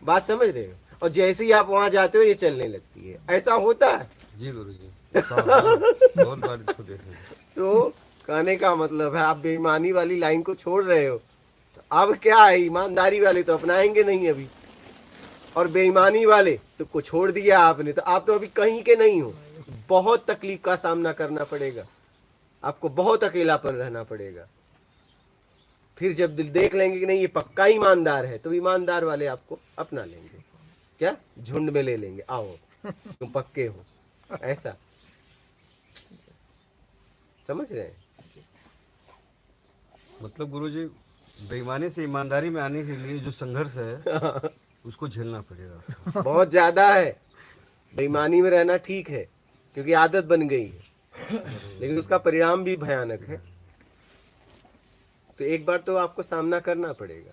A: बात समझ रहे हो? और जैसे ही आप वहां जाते हो ये चलने लगती है। ऐसा होता है
D: जी गुरुजी, बहुत बार इसको देखे हैं।
A: तो कहने का मतलब है आप बेईमानी वाली लाइन को छोड़ रहे हो। तो अब क्या है, ईमानदारी वाले तो अपनाएंगे नहीं अभी, और बेईमानी वाले तो को छोड़ दिया आपने, तो आप तो अभी कहीं के नहीं हो। बहुत तकलीफ का सामना करना पड़ेगा आपको, बहुत अकेलापन रहना पड़ेगा। फिर जब दिल देख लेंगे कि नहीं ये पक्का ईमानदार है, तो ईमानदार वाले आपको अपना लेंगे, क्या झुंड में ले लेंगे, आओ तुम पक्के हो, ऐसा। समझ रहे हैं?
D: मतलब गुरुजी, बेईमानी से ईमानदारी में आने के लिए जो संघर्ष है उसको झेलना पड़ेगा।
A: बहुत ज्यादा है। बेईमानी में रहना ठीक है क्योंकि आदत बन गई है, लेकिन उसका परिणाम भी भयानक है। तो एक बार तो आपको सामना करना पड़ेगा।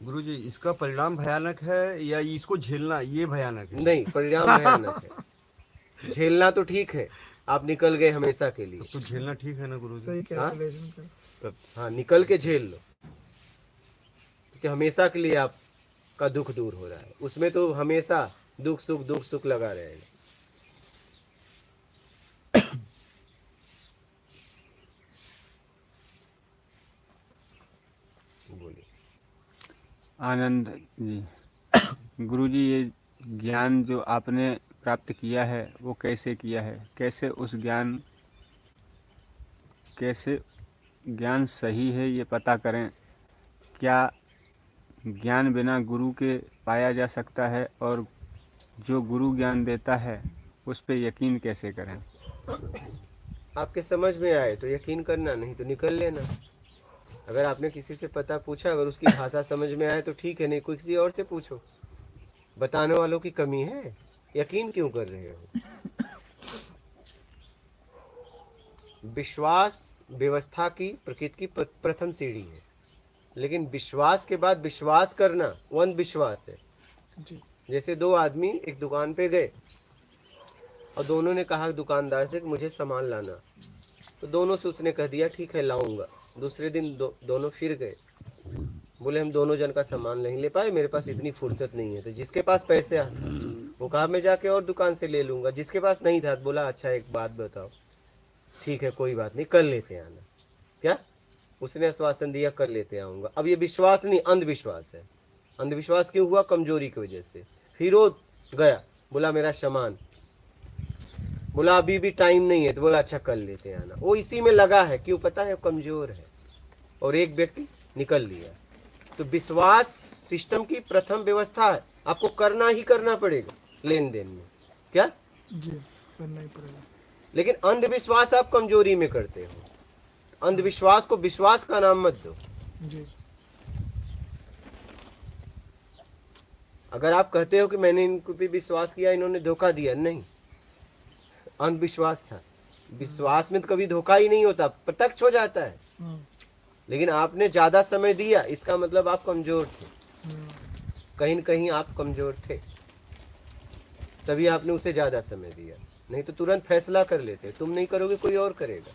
D: गुरुजी, इसका परिणाम भयानक है या इसको झेलना ये भयानक है?
A: नहीं, परिणाम भयानक है। झेलना तो ठीक है, आप निकल गए हमेशा के लिए।
D: तो झेलना ठीक है ना गुरुजी?
B: सही कैलकुलेशन कर।
A: हाँ, निकल के झेल लो, क्योंकि हमेशा के लिए आपका दुख दूर हो रहा है। उसमें तो हमेशा दुख सुख लगा रहेगा। बोलिए।
G: आनंद जी, गुरुजी ये ज्ञान जो आपने प्राप्त किया है वो कैसे किया है? कैसे ज्ञान सही है ये पता करें? क्या ज्ञान बिना गुरु के पाया जा सकता है? और जो गुरु ज्ञान देता है उस पे यकीन कैसे करें?
A: आपके समझ में आए तो यकीन करना, नहीं तो निकल लेना। अगर आपने किसी से पता पूछा, अगर उसकी भाषा समझ में आए तो ठीक है, नहीं कोई किसी और से पूछो। बताने वालों की कमी है, यकीन क्यों कर रहे हो? विश्वास व्यवस्था की, प्रकृति की प्रथम सीढ़ी है, लेकिन विश्वास के बाद विश्वास करना वो विश्वास है।
B: जी।
A: जैसे दो आदमी एक दुकान पे गए और दोनों ने कहा दुकानदार से कि मुझे सामान लाना, तो दोनों से उसने कह दिया ठीक है लाऊंगा। दूसरे दिन दोनों फिर गए, बोले हम दोनों जन का सामान नहीं ले पाए, मेरे पास इतनी फुर्सत नहीं है। तो जिसके पास पैसे आता वो कहा मैं जाके और दुकान से ले लूंगा, जिसके पास नहीं था तो बोला अच्छा एक बात बताओ, ठीक है कोई बात नहीं, कल लेते आना। क्या उसने आश्वासन दिया, कर लेते आऊंगा। अब ये विश्वास नहीं, अंधविश्वास है। अंधविश्वास क्यों हुआ? कमजोरी की वजह से। फिर वो गया, बोला मेरा सामान, बोला अभी भी टाइम नहीं है, तो बोला अच्छा कल लेते आना। वो इसी में लगा है, क्यों पता है? कमजोर है। और एक व्यक्ति निकल लिया। तो विश्वास सिस्टम की प्रथम व्यवस्था है, आपको करना ही करना पड़ेगा लेन देन में। क्या?
B: जी, करना ही पड़ेगा।
A: लेकिन अंधविश्वास आप कमजोरी में करते हो। अंधविश्वास को विश्वास का नाम मत दो।
B: जी,
A: अगर आप कहते हो कि मैंने इनको पे विश्वास किया, इन्होंने धोखा दिया, नहीं, अंधविश्वास था। विश्वास में तो कभी धोखा ही नहीं होता, प्रत्यक्ष हो जाता है। लेकिन आपने ज्यादा समय दिया, इसका मतलब आप कमजोर थे, कहीं न कहीं आप कमजोर थे, तभी आपने उसे ज्यादा समय दिया। नहीं तो तुरंत फैसला कर लेते, तुम नहीं करोगे कोई और करेगा।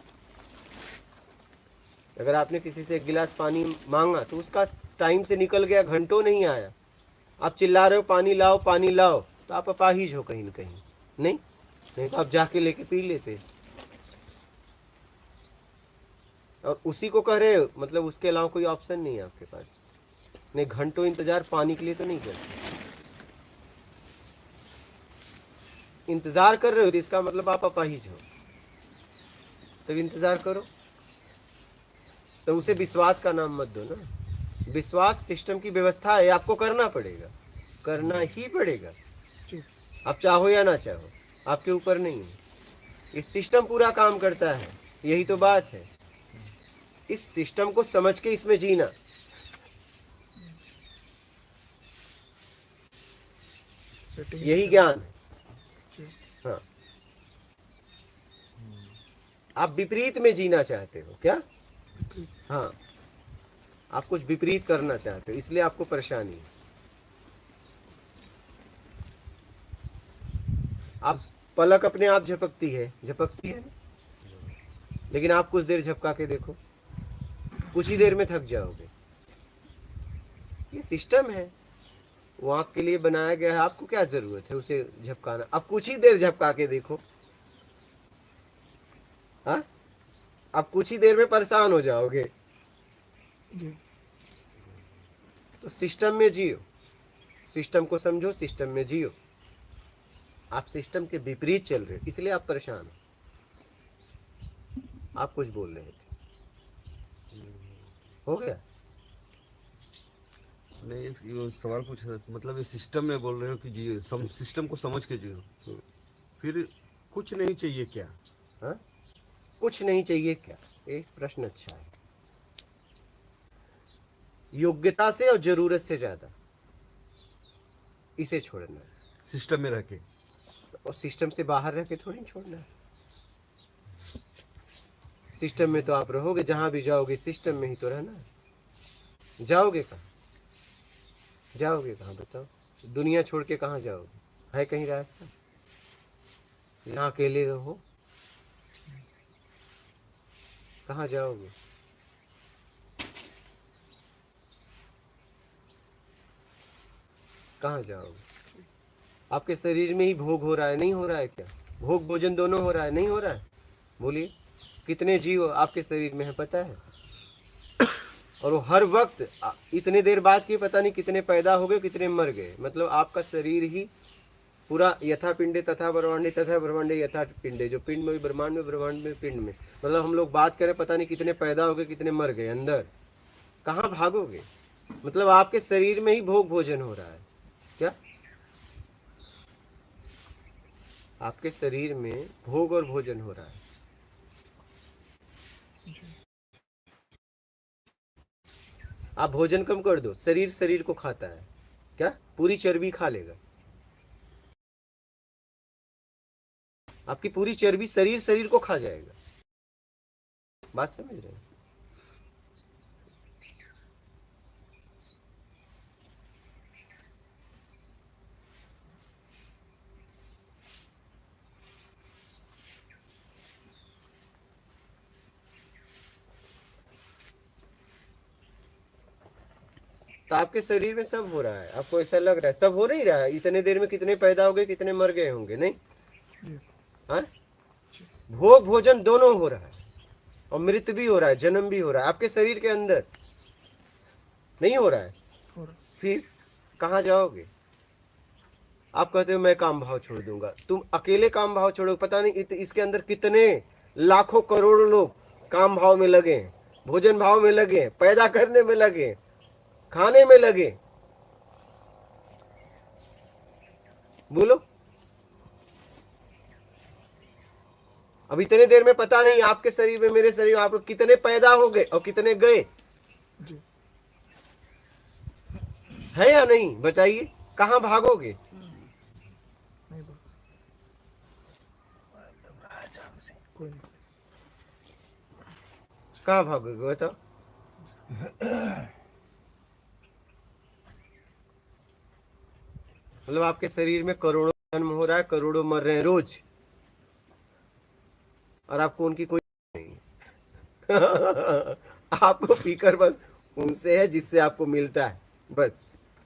A: अगर आपने किसी से एक गिलास पानी मांगा तो उसका टाइम से निकल गया, घंटों नहीं आया, आप चिल्ला रहे हो पानी लाओ पानी लाओ, तो आप अपाहिज हो कहीं न कहीं। नहीं तो आप जाके लेके पी लेते। और उसी को कह रहे हो, मतलब उसके अलावा कोई ऑप्शन नहीं है आपके पास। नहीं, घंटों इंतजार पानी के लिए तो नहीं करते। इंतजार कर रहे हो तो इसका मतलब आप अपाहिज हो, तब इंतजार करो। तो उसे विश्वास का नाम मत दो ना। विश्वास सिस्टम की व्यवस्था है, आपको करना पड़ेगा, करना ही पड़ेगा। आप चाहो या ना चाहो, आपके ऊपर नहीं है। इस सिस्टम पूरा काम करता है, यही तो बात है। इस सिस्टम को समझ के इसमें जीना। यही ज्ञान है। हाँ, आप विपरीत में जीना चाहते हो क्या? हाँ, आप कुछ विपरीत करना चाहते हो, इसलिए आपको परेशानी है। आप पलक अपने आप झपकती है ना? लेकिन आप कुछ देर झपका के देखो, कुछ ही देर में थक जाओगे। ये सिस्टम है, वो आँख के लिए बनाया गया है, आपको क्या जरूरत है उसे झपकाना? अब कुछ ही देर झपका के देखो, हाँ, आप कुछ ही देर में परेशान हो जाओगे। तो सिस्टम में जियो, सिस्टम को समझो, सिस्टम में जियो। आप सिस्टम के विपरीत चल रहे हो, इसलिए आप परेशान हो। आप कुछ बोल रहे थे, हो गया?
D: नहीं, ये सवाल पूछा, मतलब ये सिस्टम में बोल रहे हो कि जियो, सिस्टम को समझ के जियो, फिर कुछ नहीं चाहिए क्या?
A: हाँ, कुछ नहीं चाहिए क्या? एक प्रश्न अच्छा है। योग्यता से और जरूरत से ज्यादा इसे छोड़ना है।
D: सिस्टम में रह के,
A: और सिस्टम से बाहर रह के थोड़ी छोड़ना है। सिस्टम में तो आप रहोगे, जहां भी जाओगे सिस्टम में ही तो रहना है। जाओगे कहाँ? जाओगे कहाँ बताओ? दुनिया छोड़ के कहाँ जाओगे? है कहीं रास्ता जहाँ अकेले रहो? कहाँ जाओगे? कहाँ जाओगे? आपके शरीर में ही भोग हो रहा है, नहीं हो रहा है क्या? भोग भोजन दोनों हो रहा है, नहीं हो रहा है? बोलिए, कितने जीव आपके शरीर में है पता है? और वो हर वक्त इतने देर बाद की पता नहीं कितने पैदा हो गए, कितने मर गए। मतलब आपका शरीर ही पूरा यथा पिंडे तथा ब्रह्मांडे, तथा ब्रह्मांडे यथा पिंडे, जो पिंड में ब्रह्मांड में, ब्रह्मांड में पिंड में। मतलब हम लोग बात करें, पता नहीं कितने पैदा हो गए, कितने मर गए। अंदर कहाँ भागोगे? मतलब आपके शरीर में ही भोग भोजन हो रहा है क्या? आपके शरीर में भोग और भोजन हो रहा है। आप भोजन कम कर दो, शरीर शरीर को खाता है क्या? पूरी चर्बी खा लेगा। आपकी पूरी चर्बी शरीर शरीर को खा जाएगा। बात समझ रहे हैं? तो आपके शरीर में सब हो रहा है, आपको ऐसा लग रहा है सब हो नहीं रहा है। इतने देर में कितने पैदा हो गए, कितने मर गए होंगे, नहीं? हाँ, भोग भोजन दोनों हो रहा है और मृत्यु भी हो रहा है, जन्म भी हो रहा है आपके शरीर के अंदर, नहीं हो रहा है?
B: और
A: फिर कहाँ जाओगे? आप कहते हो मैं काम भाव छोड़ दूंगा, तुम अकेले काम भाव छोड़ो, पता नहीं इसके अंदर कितने लाखों करोड़ों लोग काम भाव में लगे हैं, भोजन भाव में लगे हैं, पैदा करने में लगे हैं, खाने में लगे। बोलो, अब इतने देर में पता नहीं आपके शरीर में, मेरे शरीर में आप लोग कितने पैदा हो गए और कितने गए,
B: जी
A: है या नहीं? बताइए, कहाँ भागोगे?
B: नहीं बात कोई नहीं।
A: कहाँ भागोगे बताओ? मतलब आपके शरीर में करोड़ों जन्म हो रहा है, करोड़ों मर रहे हैं रोज, और आपको उनकी कोई नहीं आपको फिक्र बस उनसे है जिससे आपको मिलता है बस,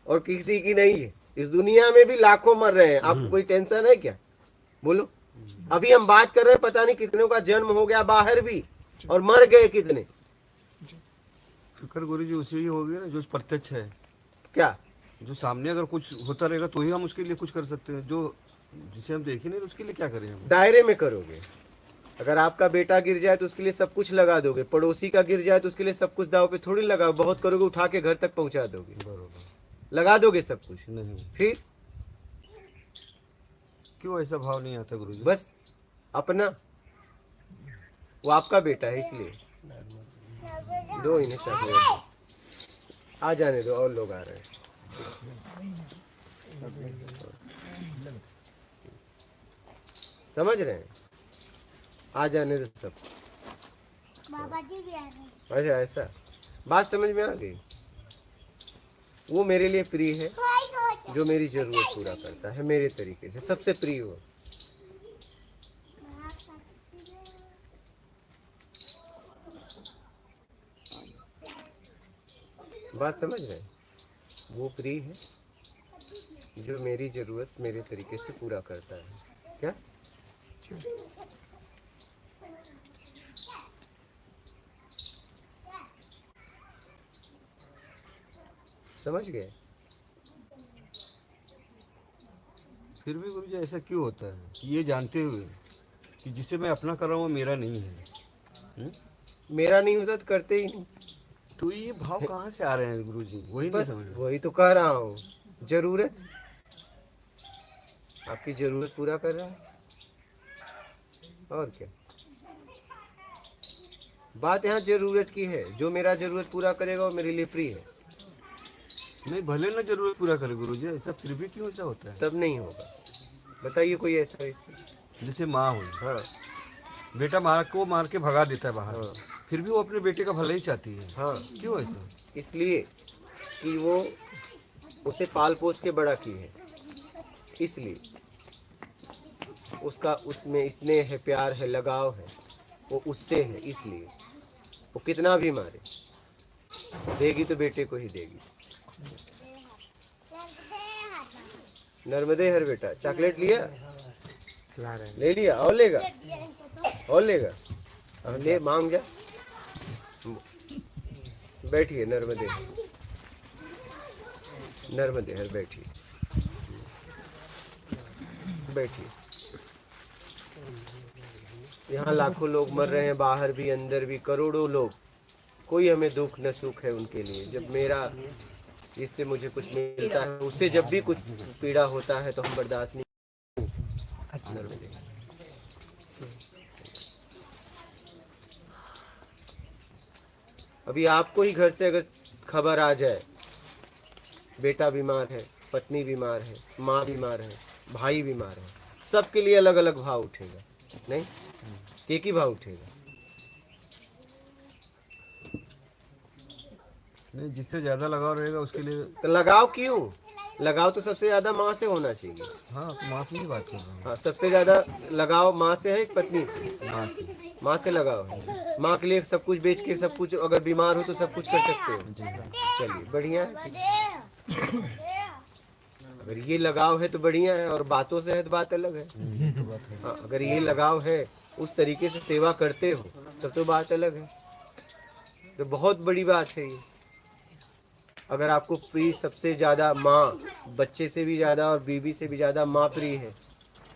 A: और किसी की नहीं है। इस दुनिया में भी लाखों मर रहे हैं, आपको कोई टेंशन है क्या? बोलो, अभी हम बात कर रहे हैं, पता नहीं कितनों का जन्म हो गया बाहर भी, और मर गए कितने।
D: फिक्र गुरु जी उसी ही होगी ना जो प्रत्यक्ष है।
A: क्या
D: जो सामने अगर कुछ होता रहेगा तो ही हम उसके लिए कुछ कर सकते हैं, जो जिसे हम देखे नहीं तो उसके लिए क्या करें हम?
A: दायरे में करोगे? अगर आपका बेटा गिर जाए तो उसके लिए सब कुछ लगा दोगे, पड़ोसी का गिर जाए तो उसके लिए सब कुछ दाव पे थोड़ी लगाओ, बहुत करोगे उठा के घर तक पहुंचा दोगे,
D: बरोबर
A: लगा दोगे सब कुछ।
D: नहीं,
A: फिर
D: क्यों ऐसा भाव नहीं आता गुरु जी?
A: बस अपना, वो आपका बेटा है इसलिए दो इन्हें चॉकलेट, आ जाने दो, और लोग आ रहे हैं। समझ रहे हैं? आ जाने दो सब।
H: बाबा जी भी आ रहे हैं।
A: अच्छा, ऐसा बात समझ में आ गई? वो मेरे लिए प्रिय है, जो मेरी जरूरत पूरा करता है मेरे तरीके से, सबसे प्रिय हो। बात समझ रहे हैं? वो प्रिय है जो मेरी जरूरत मेरे तरीके से पूरा करता है। क्या? समझ गए?
D: फिर भी गुरु जी ऐसा क्यों होता है, ये जानते हुए कि जिसे मैं अपना कर रहा हूँ वो मेरा नहीं है?
A: मेरा नहीं होता तो करते ही नहीं।
D: तो ये भाव कहाँ से आ रहे हैं गुरु जी? वही नहीं
A: बस
D: समझ रहे।
A: वही तो कह रहा हूँ, जरूरत, आपकी जरूरत पूरा कर रहा है, और क्या। बात यहाँ जरूरत की है, जो मेरा जरूरत पूरा करेगा वो मेरे लिए प्रिय है।
D: नहीं, भले ना जरूरत पूरा करे गुरु जी, ऐसा फिर भी क्यों ऐसा होता है?
A: तब नहीं होगा। बताइए कोई ऐसा रिश्ता?
D: जैसे माँ हो,
A: हाँ
D: बेटा मार के भगा देता है बाहर,
A: हाँ।
D: फिर भी वो अपने बेटे का भला ही चाहती है।
A: हाँ,
D: क्यों ऐसा?
A: इसलिए कि वो उसे पाल पोस के बड़ा की है, इसलिए उसका उसमें स्नेह है, प्यार है, लगाव है, वो उससे है, इसलिए वो कितना भी मारे देगी तो बेटे को ही देगी। नर्मदे हर बेटा, चॉकलेट लिया?
E: ला रहे हैं।
A: ले लिया? और लेगा? और लेगा? और ले, मांग जा। बैठिए नर्मदे, नर्मदे हर बैठिए, बैठिए। यहाँ लाखों लोग मर रहे हैं, बाहर भी अंदर भी करोड़ों लोग, कोई हमें दुख न सुख है उनके लिए। जब मेरा इससे मुझे कुछ मिलता है, उससे जब भी कुछ पीड़ा होता है तो हम बर्दाश्त नहीं। नर्मदे। अभी आपको ही घर से अगर खबर आ जाए बेटा बीमार है, पत्नी बीमार है, माँ बीमार है, भाई बीमार है, सबके लिए अलग अलग भाव उठेगा, नहीं? एक ही भाव उठेगा।
D: नहीं, जिससे ज्यादा लगाव रहेगा उसके लिए
A: तो लगाव क्यों? लगाव तो सबसे ज्यादा माँ से होना चाहिए।
D: हाँ तो माँ की ही बात कर रहा हूँ।
A: हाँ, सबसे ज्यादा लगाव माँ से है एक पत्नी से?
D: माँ से।
A: माँ से लगाव है। माँ के लिए सब कुछ बेच के सब कुछ, अगर बीमार हो तो सब कुछ कर सकते हो। चलिए बढ़िया है। अगर ये लगाव है तो बढ़िया है, और बातों से है तो बात अलग है। हाँ, अगर ये लगाव है, उस तरीके से सेवा करते हो, तब तो बात अलग है। तो बहुत बड़ी बात है ये। अगर आपको प्रिय सबसे ज्यादा माँ, बच्चे से भी ज्यादा और बीवी से भी ज्यादा माँ प्रिय है,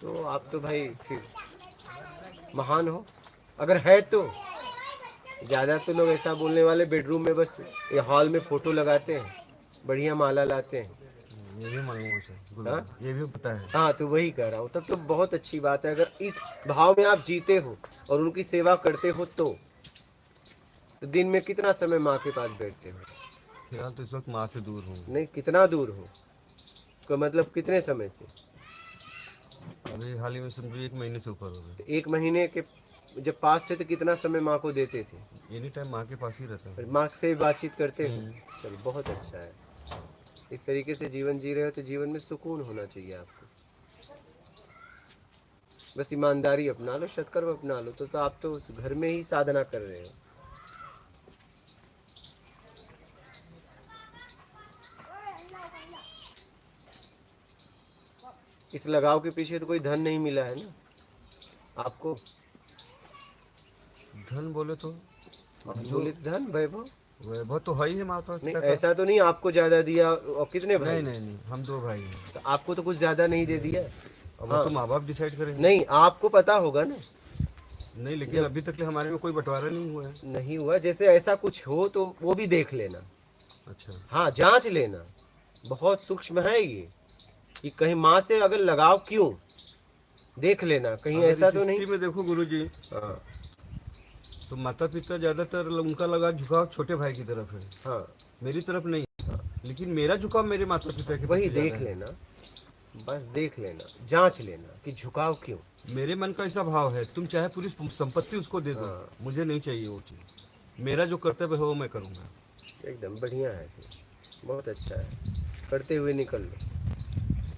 A: तो आप तो भाई फिर महान हो। अगर है तो ज्यादा तो लोग ऐसा बोलने वाले बेडरूम में बस ये हॉल में फोटो लगाते हैं, बढ़िया माला लाते हैं।
D: ये भी मालूम से
A: हाँ?
D: ये भी पता है।
A: हाँ, तो वही कह रहा हूँ, तब तो बहुत अच्छी बात है। अगर इस भाव में आप जीते हो और उनकी सेवा करते हो तो दिन में कितना समय माँ के पास बैठते हो?
D: फिलहाल तो इस वक्त माँ से दूर हूँ।
A: नहीं, कितना दूर हो का मतलब कितने समय से?
D: अभी हाल ही में समझो 1 महीने से ऊपर हो गए।
A: 1 महीने के जब पास थे तो कितना समय माँ को देते थे?
D: एनी टाइम माँ के पास ही रहता
A: फिर
D: है।
A: माँ से बातचीत करते हो? चलो बहुत अच्छा है। इस तरीके से जीवन जी रहे हो तो जीवन में सुकून होना चाहिए आपको। बस ईमानदारी अपना लो, सत्कर्म अपना लो, तो आप तो उस घर में ही साधना कर रहे हो। इस लगाव के पीछे तो कोई धन नहीं मिला है ना आपको?
D: धन बोले तो
A: बोले तो धन, वैभव
D: वैभव तो है ही है माँ पास।
A: नहीं, ऐसा तो नहीं आपको ज्यादा दिया। और कितने भाई?
D: नहीं नहीं नहीं, हम 2 भाई हैं।
A: तो आपको तो कुछ ज्यादा नहीं दे दिया।
D: अब वो तो माँ बाप डिसाइड करेंगे।
A: नहीं, आपको पता होगा ना।
D: नहीं, लेकिन अभी तक हमारे में कोई बंटवारा नहीं हुआ है।
A: नहीं हुआ, जैसे ऐसा कुछ हो तो वो भी देख लेना।
D: अच्छा।
A: हाँ, जांच लेना। बहुत सूक्ष्म है ये, कि कहीं माँ से अगर लगाव क्यों, देख लेना कहीं
D: अगर
A: ऐसा
D: इस
A: तो नहीं।
D: स्थिति में देखो गुरुजी,
A: हाँ
D: तो माता पिता ज्यादातर उनका लगा झुकाव छोटे भाई की तरफ है,
A: हाँ,
D: मेरी तरफ नहीं। लेकिन मेरा झुकाव मेरे माता पिता के
A: वही
D: प्रति
A: देख
D: ज्यादा है।
A: लेना, बस देख लेना, जांच लेना कि झुकाव क्यों।
D: मेरे मन का ऐसा भाव है, तुम चाहे पूरी संपत्ति उसको दे दो,
A: हाँ।
D: मुझे नहीं चाहिए वो चीज। मेरा जो कर्तव्य है वो मैं करूँगा।
A: एकदम बढ़िया है, फिर बहुत अच्छा है। करते हुए निकल लो,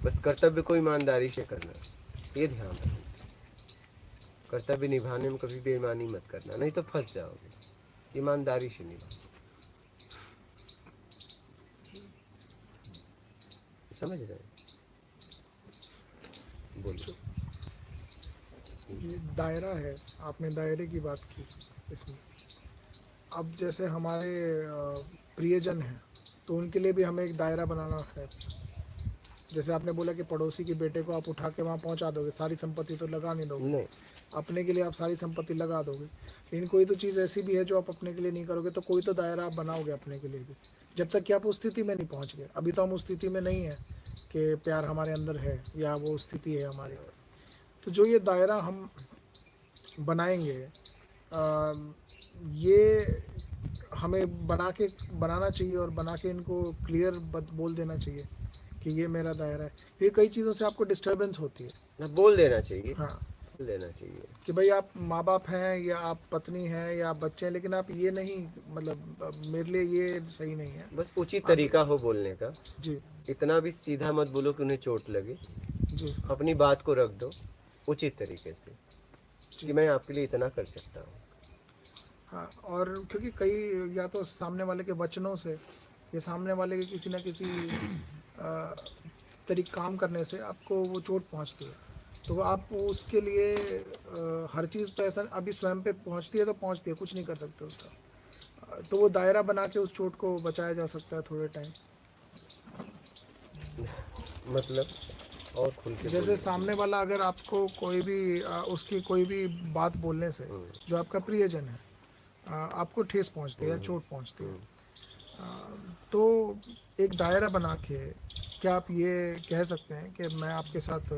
A: बस कर्तव्य को ईमानदारी से करना, ये ध्यान रखना। कर्तव्य निभाने में कभी बेईमानी मत करना, नहीं तो फंस जाओगे। ईमानदारी से निभाओ, समझ रहे हैं? बोलो।
B: ये दायरा है, आपने दायरे की बात की इसमें। अब जैसे हमारे प्रियजन हैं तो उनके लिए भी हमें एक दायरा बनाना है। जैसे आपने बोला कि पड़ोसी के बेटे को आप उठा के वहाँ पहुँचा दोगे, सारी संपत्ति तो लगा नहीं दोगे।
A: नहीं,
B: अपने के लिए आप सारी संपत्ति लगा दोगे, लेकिन कोई तो चीज़ ऐसी भी है जो आप अपने के लिए नहीं करोगे, तो कोई तो दायरा आप बनाओगे अपने के लिए भी, जब तक कि आप उस स्थिति में नहीं पहुँच गए। अभी तो हम उस स्थिति में नहीं है कि प्यार हमारे अंदर है या वो स्थिति है हमारी। तो जो ये दायरा हम बनाएंगे, ये हमें बनाना चाहिए और बना के इनको क्लियर बोल देना चाहिए कि ये मेरा दायरा है। ये कई चीज़ों से आपको डिस्टर्बेंस होती है।
A: बोल देना चाहिए।
B: हाँ,
A: बोल देना चाहिए
B: कि भाई आप माँ बाप हैं या आप पत्नी हैं या आप बच्चे हैं, लेकिन आप ये नहीं, मतलब मेरे लिए ये सही नहीं है।
A: बस उचित तरीका हो बोलने का।
B: जी
A: इतना भी सीधा मत बोलो कि उन्हें चोट लगे।
B: जी
A: अपनी बात को रख दो उचित तरीके से कि मैं आपके लिए इतना कर सकता हूँ।
B: हाँ, और क्योंकि कई या तो सामने वाले के वचनों से या सामने वाले के किसी न किसी तरीके काम करने से आपको वो चोट पहुंचती है, तो आप उसके लिए हर चीज़ तो ऐसा अभी स्वयं पे पहुंचती है तो पहुंचती है, कुछ नहीं कर सकते उसका। तो वो दायरा बना के उस चोट को बचाया जा सकता है थोड़े टाइम।
A: मतलब और खुल के
B: जैसे सामने वाला अगर आपको कोई भी उसकी कोई भी बात बोलने से जो आपका प्रियजन है आपको ठेस पहुंचती है या चोट पहुंचती है, तो एक दायरा बना के क्या आप ये कह सकते हैं कि मैं आपके साथ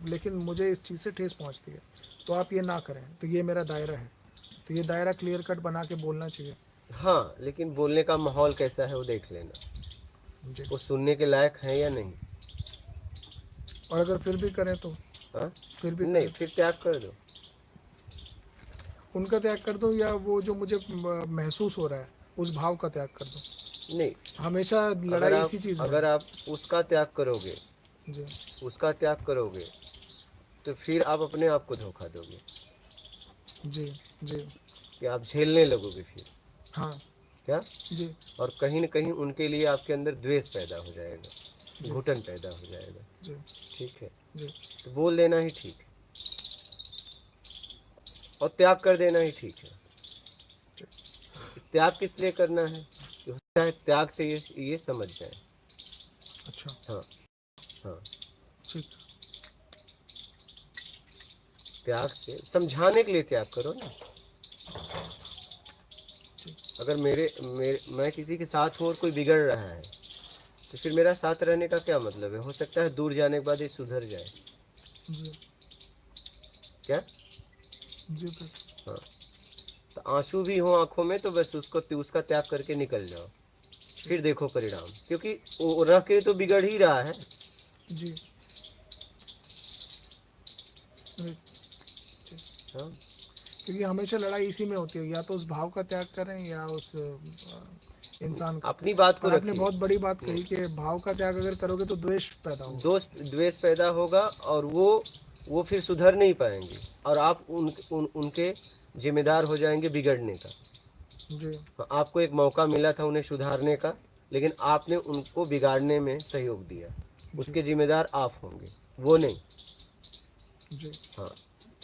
B: लेकिन मुझे इस चीज़ से ठेस पहुंचती है तो आप ये ना करें, तो ये मेरा दायरा है। तो ये दायरा क्लियर कट बना के बोलना चाहिए।
A: हाँ, लेकिन बोलने का माहौल कैसा है वो देख लेना,
B: जी।
A: वो सुनने के लायक है या नहीं।
B: और अगर फिर भी करें तो
A: हाँ?
B: फिर भी
A: नहीं, फिर त्याग कर दो।
B: उनका त्याग कर दो या वो जो मुझे महसूस हो रहा है उस भाव का त्याग कर दो।
A: नहीं,
B: हमेशा लड़ाई इसी चीज में
A: अगर आप उसका त्याग करोगे,
B: जी
A: उसका त्याग करोगे तो फिर आप अपने आप को धोखा दोगे
B: जी जी
A: कि आप झेलने लगोगे फिर।
B: हाँ
A: क्या?
B: जी
A: और कहीं न कहीं उनके लिए आपके अंदर द्वेष पैदा हो जाएगा,
B: जी
A: घुटन पैदा हो जाएगा।
B: जी
A: ठीक है,
B: जी
A: तो बोल देना ही ठीक है और त्याग कर देना ही ठीक है। त्याग किस लिए करना है? कि होता है त्याग से ये समझ जाए।
B: अच्छा
A: हाँ हाँ,
B: ठीक
A: त्याग से समझाने के लिए त्याग करो ना। अगर मैं किसी के साथ हूँ और कोई बिगड़ रहा है तो फिर मेरा साथ रहने का क्या मतलब है? हो सकता है दूर जाने के बाद ये सुधर जाए।
B: जी
A: क्या?
B: जी पिता
A: हाँ, तो आंसू भी हो आंखों में तो बस उसका त्याग करके निकल जाओ, फिर देखो परिणाम, क्योंकि वो रह के तो बिगड़ ही रहा है।
B: जी राइट
A: हाँ,
B: क्योंकि हमेशा लड़ाई इसी में होती है, या तो उस भाव का त्याग करें या उस इंसान का।
A: अपनी बात को
B: और आपने
A: रखिए।
B: बहुत बड़ी बात कही कि भाव का त्याग अगर करोगे तो द्वेष पैदा होगा।
A: द्वेष पैदा होगा और वो फिर सुधर नहीं पाएंगे और आप उनके जिम्मेदार हो जाएंगे बिगड़ने का।
B: जी
A: आपको एक मौका मिला था उन्हें सुधारने का, लेकिन आपने उनको बिगाड़ने में सहयोग दिया। उसके जिम्मेदार आप होंगे, वो नहीं।
B: जी
A: हाँ,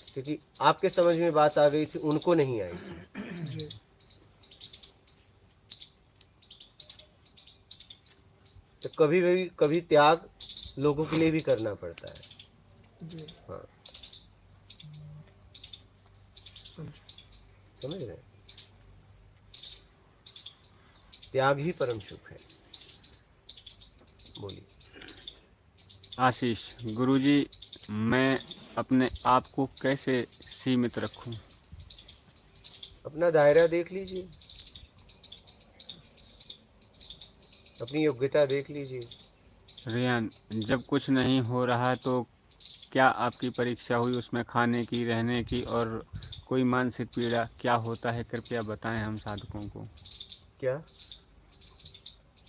A: क्योंकि आपके समझ में बात आ गई थी, उनको नहीं आई थी।
B: जी
A: तो कभी त्याग लोगों के लिए भी करना पड़ता है।
B: जी
A: हाँ, समझ रहे हैं? त्याग ही परम सुख है। बोलिए।
G: आशीष, गुरुजी, मैं अपने आप को कैसे सीमित रखूं?
A: अपना दायरा देख लीजिए, अपनी योग्यता देख लीजिए।
G: रियान, जब कुछ नहीं हो रहा तो क्या आपकी परीक्षा हुई उसमें खाने की, रहने की और कोई मानसिक पीड़ा क्या होता है, कृपया बताएं हम साधकों को।
A: क्या?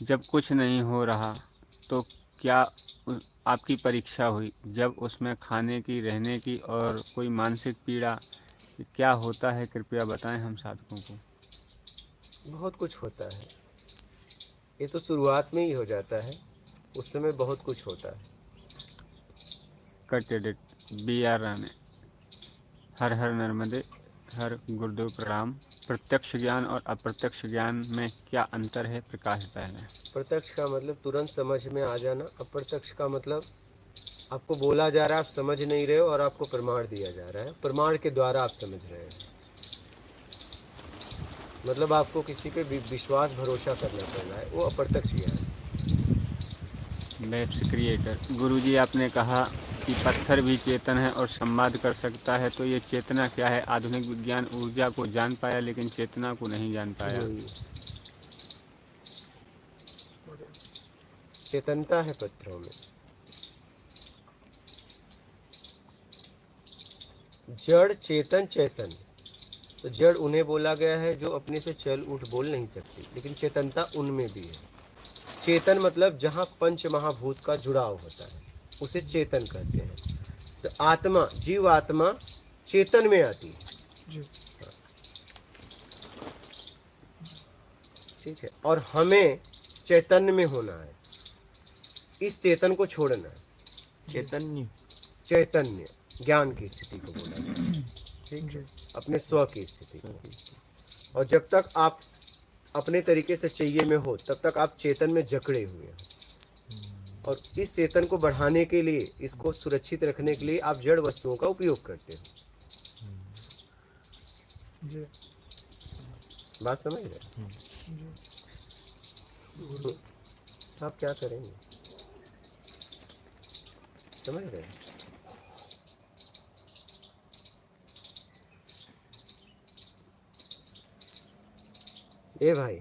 G: जब कुछ नहीं हो रहा तो क्या आपकी परीक्षा हुई, जब उसमें खाने की, रहने की और कोई मानसिक पीड़ा क्या होता है, कृपया बताएं हम साधकों को।
A: बहुत कुछ होता है, ये तो शुरुआत में ही हो जाता है, उस समय बहुत कुछ होता है।
G: Cut edit BR Rane. हर हर नर्मदे हर गुरुदेव प्रणाम। प्रत्यक्ष ज्ञान और अप्रत्यक्ष ज्ञान में क्या अंतर है, प्रकाश पहले।
A: प्रत्यक्ष का मतलब तुरंत समझ में आ जाना, अप्रत्यक्ष का मतलब आपको बोला जा रहा है, आप समझ नहीं रहे हो और आपको प्रमाण दिया जा रहा है, प्रमाण के द्वारा आप समझ रहे हैं। मतलब आपको किसी पे विश्वास भरोसा करना पड़ रहा है, वो अप्रत्यक्ष ज्ञान है।
G: Webs creator. गुरुजी, आपने कहा कि पत्थर भी चेतन है और संवाद कर सकता है, तो ये चेतना क्या है? आधुनिक विज्ञान ऊर्जा को जान पाया लेकिन चेतना को नहीं जान पाया।
A: चेतनता है पत्थरों में, जड़ चेतन चैतन। तो जड़ उन्हें बोला गया है जो अपने से चल उठ बोल नहीं सकती, लेकिन चेतनता उनमें भी है। चेतन मतलब जहाँ पंच महाभूत का जुड़ाव होता है, उसे चेतन कहते हैं। तो आत्मा, जीव आत्मा चेतन में आती है।
B: जी
A: ठीक है, और हमें चैतन्य में होना है, इस चेतन को छोड़ना है। चैतन्य ज्ञान की स्थिति को बोला जाता है। ठीक है, अपने स्व की स्थिति को। और जब तक आप अपने तरीके से चाहिए में हो, तब तक आप चेतन में जकड़े हुए हो। और इस चेतन को बढ़ाने के लिए, इसको सुरक्षित रखने के लिए आप जड़ वस्तुओं का उपयोग करते हो।
B: जी
A: बात समझ रहे? आप क्या करेंगे? समझ रहे? ए भाई,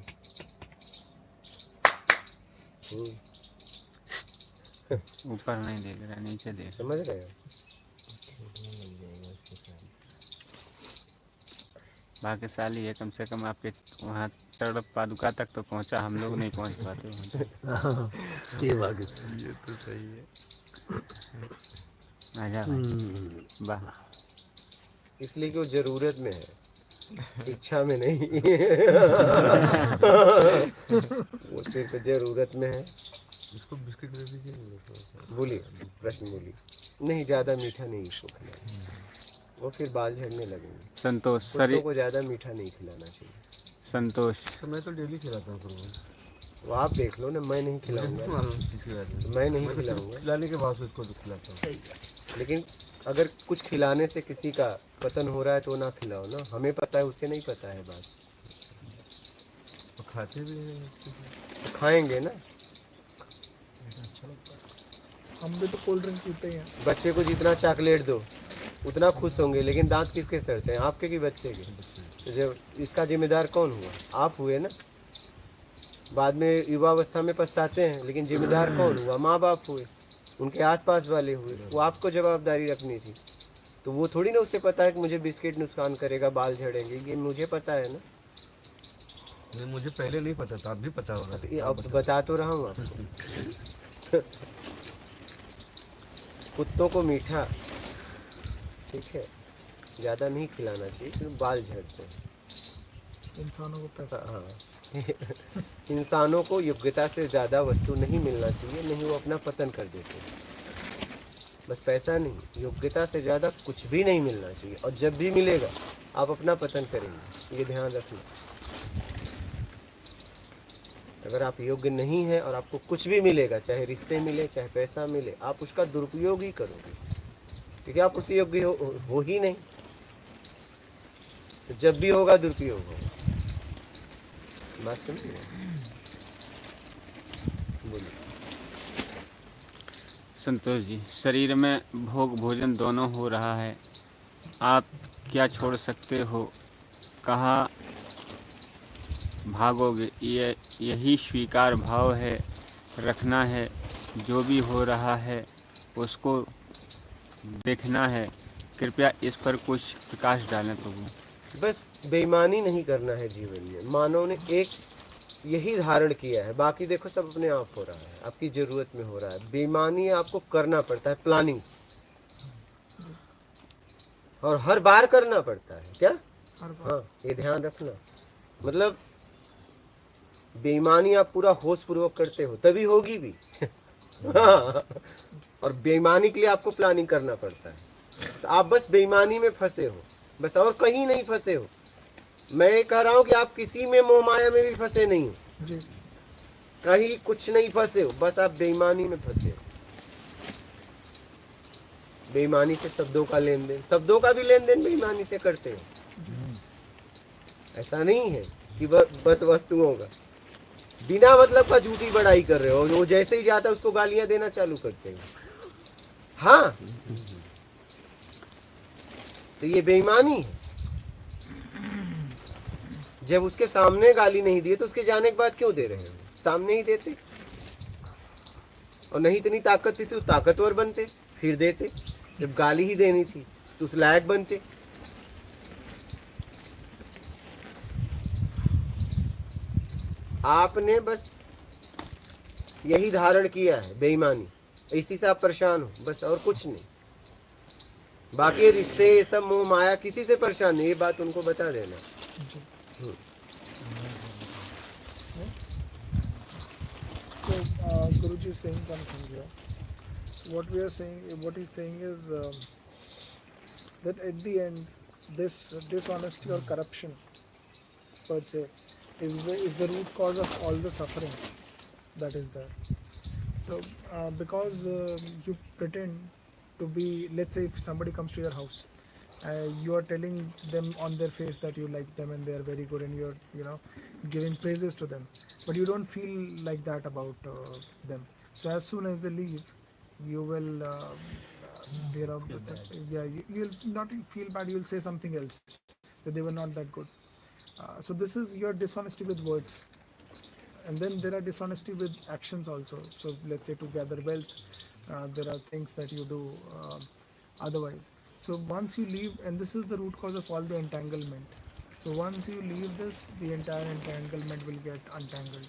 G: ऊपर नहीं देख रहा, नीचे देख।
A: समझ रहे हो?
G: भाग्यशाली है, कम से कम आपके वहाँ तड़ पादुका तक तो पहुँचा, हम लोग नहीं पहुँच पाते वहाँ तक।
F: हाँ, ये भाग्य से।
G: ये तो सही है। आजा भाई, वाह।
A: इसलिए कि वो जरूरत में है, इच्छा में नहीं। वो सिर्फ जरूरत में है।
D: इसको बिस्किट दे दीजिए।
A: बोलिए, प्रश्न बोलिए। नहीं, ज्यादा मीठा नहीं इसको खिलाना, वो फिर बाल झड़ने लगेंगे।
G: संतोष
A: कुत्तों
G: शरीर,
A: को ज्यादा मीठा नहीं खिलाना चाहिए।
G: संतोष
D: तो मैं तो डेली खिलाता हूँ कुर्बान।
A: वो आप देख लो ना, मैं नहीं खिलाऊंगा, मैं नहीं खिलाऊंगा।
D: खिलाने के बाद उसको तो खिलाता हूँ।
A: लेकिन अगर कुछ खिलाने से किसी का पतन हो रहा है तो ना खिलाओ ना, हमें पता है, उससे नहीं पता है बात।
D: तो खाते भी हैं
A: तो खाएंगे ना।
B: हम भी तो कोल्ड ड्रिंक पीते ही हैं।
A: बच्चे को जितना चॉकलेट दो उतना खुश होंगे, लेकिन दांत किसके सड़ते हैं, आपके कि बच्चे के? तो जब इसका जिम्मेदार कौन हुआ? आप हुए ना। बाद में युवावस्था में पछताते हैं, लेकिन जिम्मेदार कौन हुआ? माँ बाप हुए, उनके आसपास वाले हुए। वो आपको जवाबदारी रखनी थी। तो वो थोड़ी ना उससे पता है कि मुझे बिस्किट नुकसान करेगा, बाल झड़ेंगे, ये मुझे पता है ना।
D: नहीं, मुझे पहले नहीं पता था, अब भी पता होगा।
A: ये अब बता तो रहा हूँ आपको। कुत्तों को मीठा, ठीक है, ज़्यादा नहीं खिलाना चाहिए क्योंकि बाल झड़ते हैं।
B: इंसानों को पैसा।
A: हाँ। इंसानों को योग्यता से ज़्यादा वस्तु नहीं मिलना चाहिए, नहीं वो अपना पतन कर देते हैं। बस पैसा नहीं, योग्यता से ज़्यादा कुछ भी नहीं मिलना चाहिए, और जब भी मिलेगा आप अपना पतन करेंगे, ये ध्यान रखना। अगर आप योग्य नहीं है और आपको कुछ भी मिलेगा, चाहे रिश्ते मिले चाहे पैसा मिले, आप उसका दुरुपयोग ही करोगे, क्योंकि आप उसी योग्य हो ही नहीं। तो जब भी होगा दुरुपयोग होगा। बात समझिए। बोलिए।
G: संतोष जी, शरीर में भोग भोजन दोनों हो रहा है, आप क्या छोड़ सकते हो, कहाँ भागोगे? यही स्वीकार भाव है, रखना है, जो भी हो रहा है उसको देखना है। कृपया इस पर कुछ प्रकाश डालें प्रभु।
A: बस बेईमानी नहीं करना है जीवन में। मानव ने एक यही धारण किया है, बाकी देखो सब अपने आप हो रहा है, आपकी जरूरत में हो रहा है। बेईमानी आपको करना पड़ता है प्लानिंग से, और हर बार करना पड़ता है। क्या? हाँ, ये ध्यान रखना। मतलब बेईमानी आप पूरा होश पूर्वक करते हो तभी होगी भी। हाँ। और बेईमानी के लिए आपको प्लानिंग करना पड़ता है। तो आप बस बेईमानी में फंसे हो, बस, और कहीं नहीं फंसे हो। मैं ये कह रहा हूँ कि आप किसी में मोह माया में भी फंसे नहीं हो
B: जी।
A: कहीं कुछ नहीं फंसे हो, बस आप बेईमानी में फंसे हो। बेईमानी से शब्दों का लेन देन, शब्दों का भी लेन देन बेईमानी से करते हो। ऐसा नहीं है कि बस वस्तुओं का, बिना मतलब का झूठी बड़ाई कर रहे हो। वो जैसे ही जाता है उसको गालियां देना चालू करते हैं। हाँ, तो ये बेईमानी है। जब उसके सामने गाली नहीं दी तो उसके जाने के बाद क्यों दे रहे हो? सामने ही देते, और नहीं इतनी ताकत थी तो ताकतवर बनते फिर देते। जब गाली ही देनी थी तो उस लायक बनते। आपने बस यही धारण किया है, बेईमानी, इसी से आप परेशान हो, बस, और कुछ नहीं। बाकी रिश्ते ये सब मोह माया किसी से परेशान नहीं, ये बात उनको बता देना।
B: So Guruji is saying something here. What we are saying, what he's saying is that at the end, this dishonesty or corruption, per se, is the root cause of all the suffering that is there. So because you pretend to be, let's say, if somebody comes to your house, you are telling them on their face that you like them and they are very good, and you're, giving praises to them, but you don't feel like that about them. So as soon as they leave, you will you'll not feel bad, you'll say something else, that they were not that good. So this is your dishonesty with words. And then there are dishonesty with actions also. So let's say to gather wealth, there are things that you do otherwise. So once you leave, and this is the root cause of all the entanglement. So once you leave this, the entire entanglement will get untangled.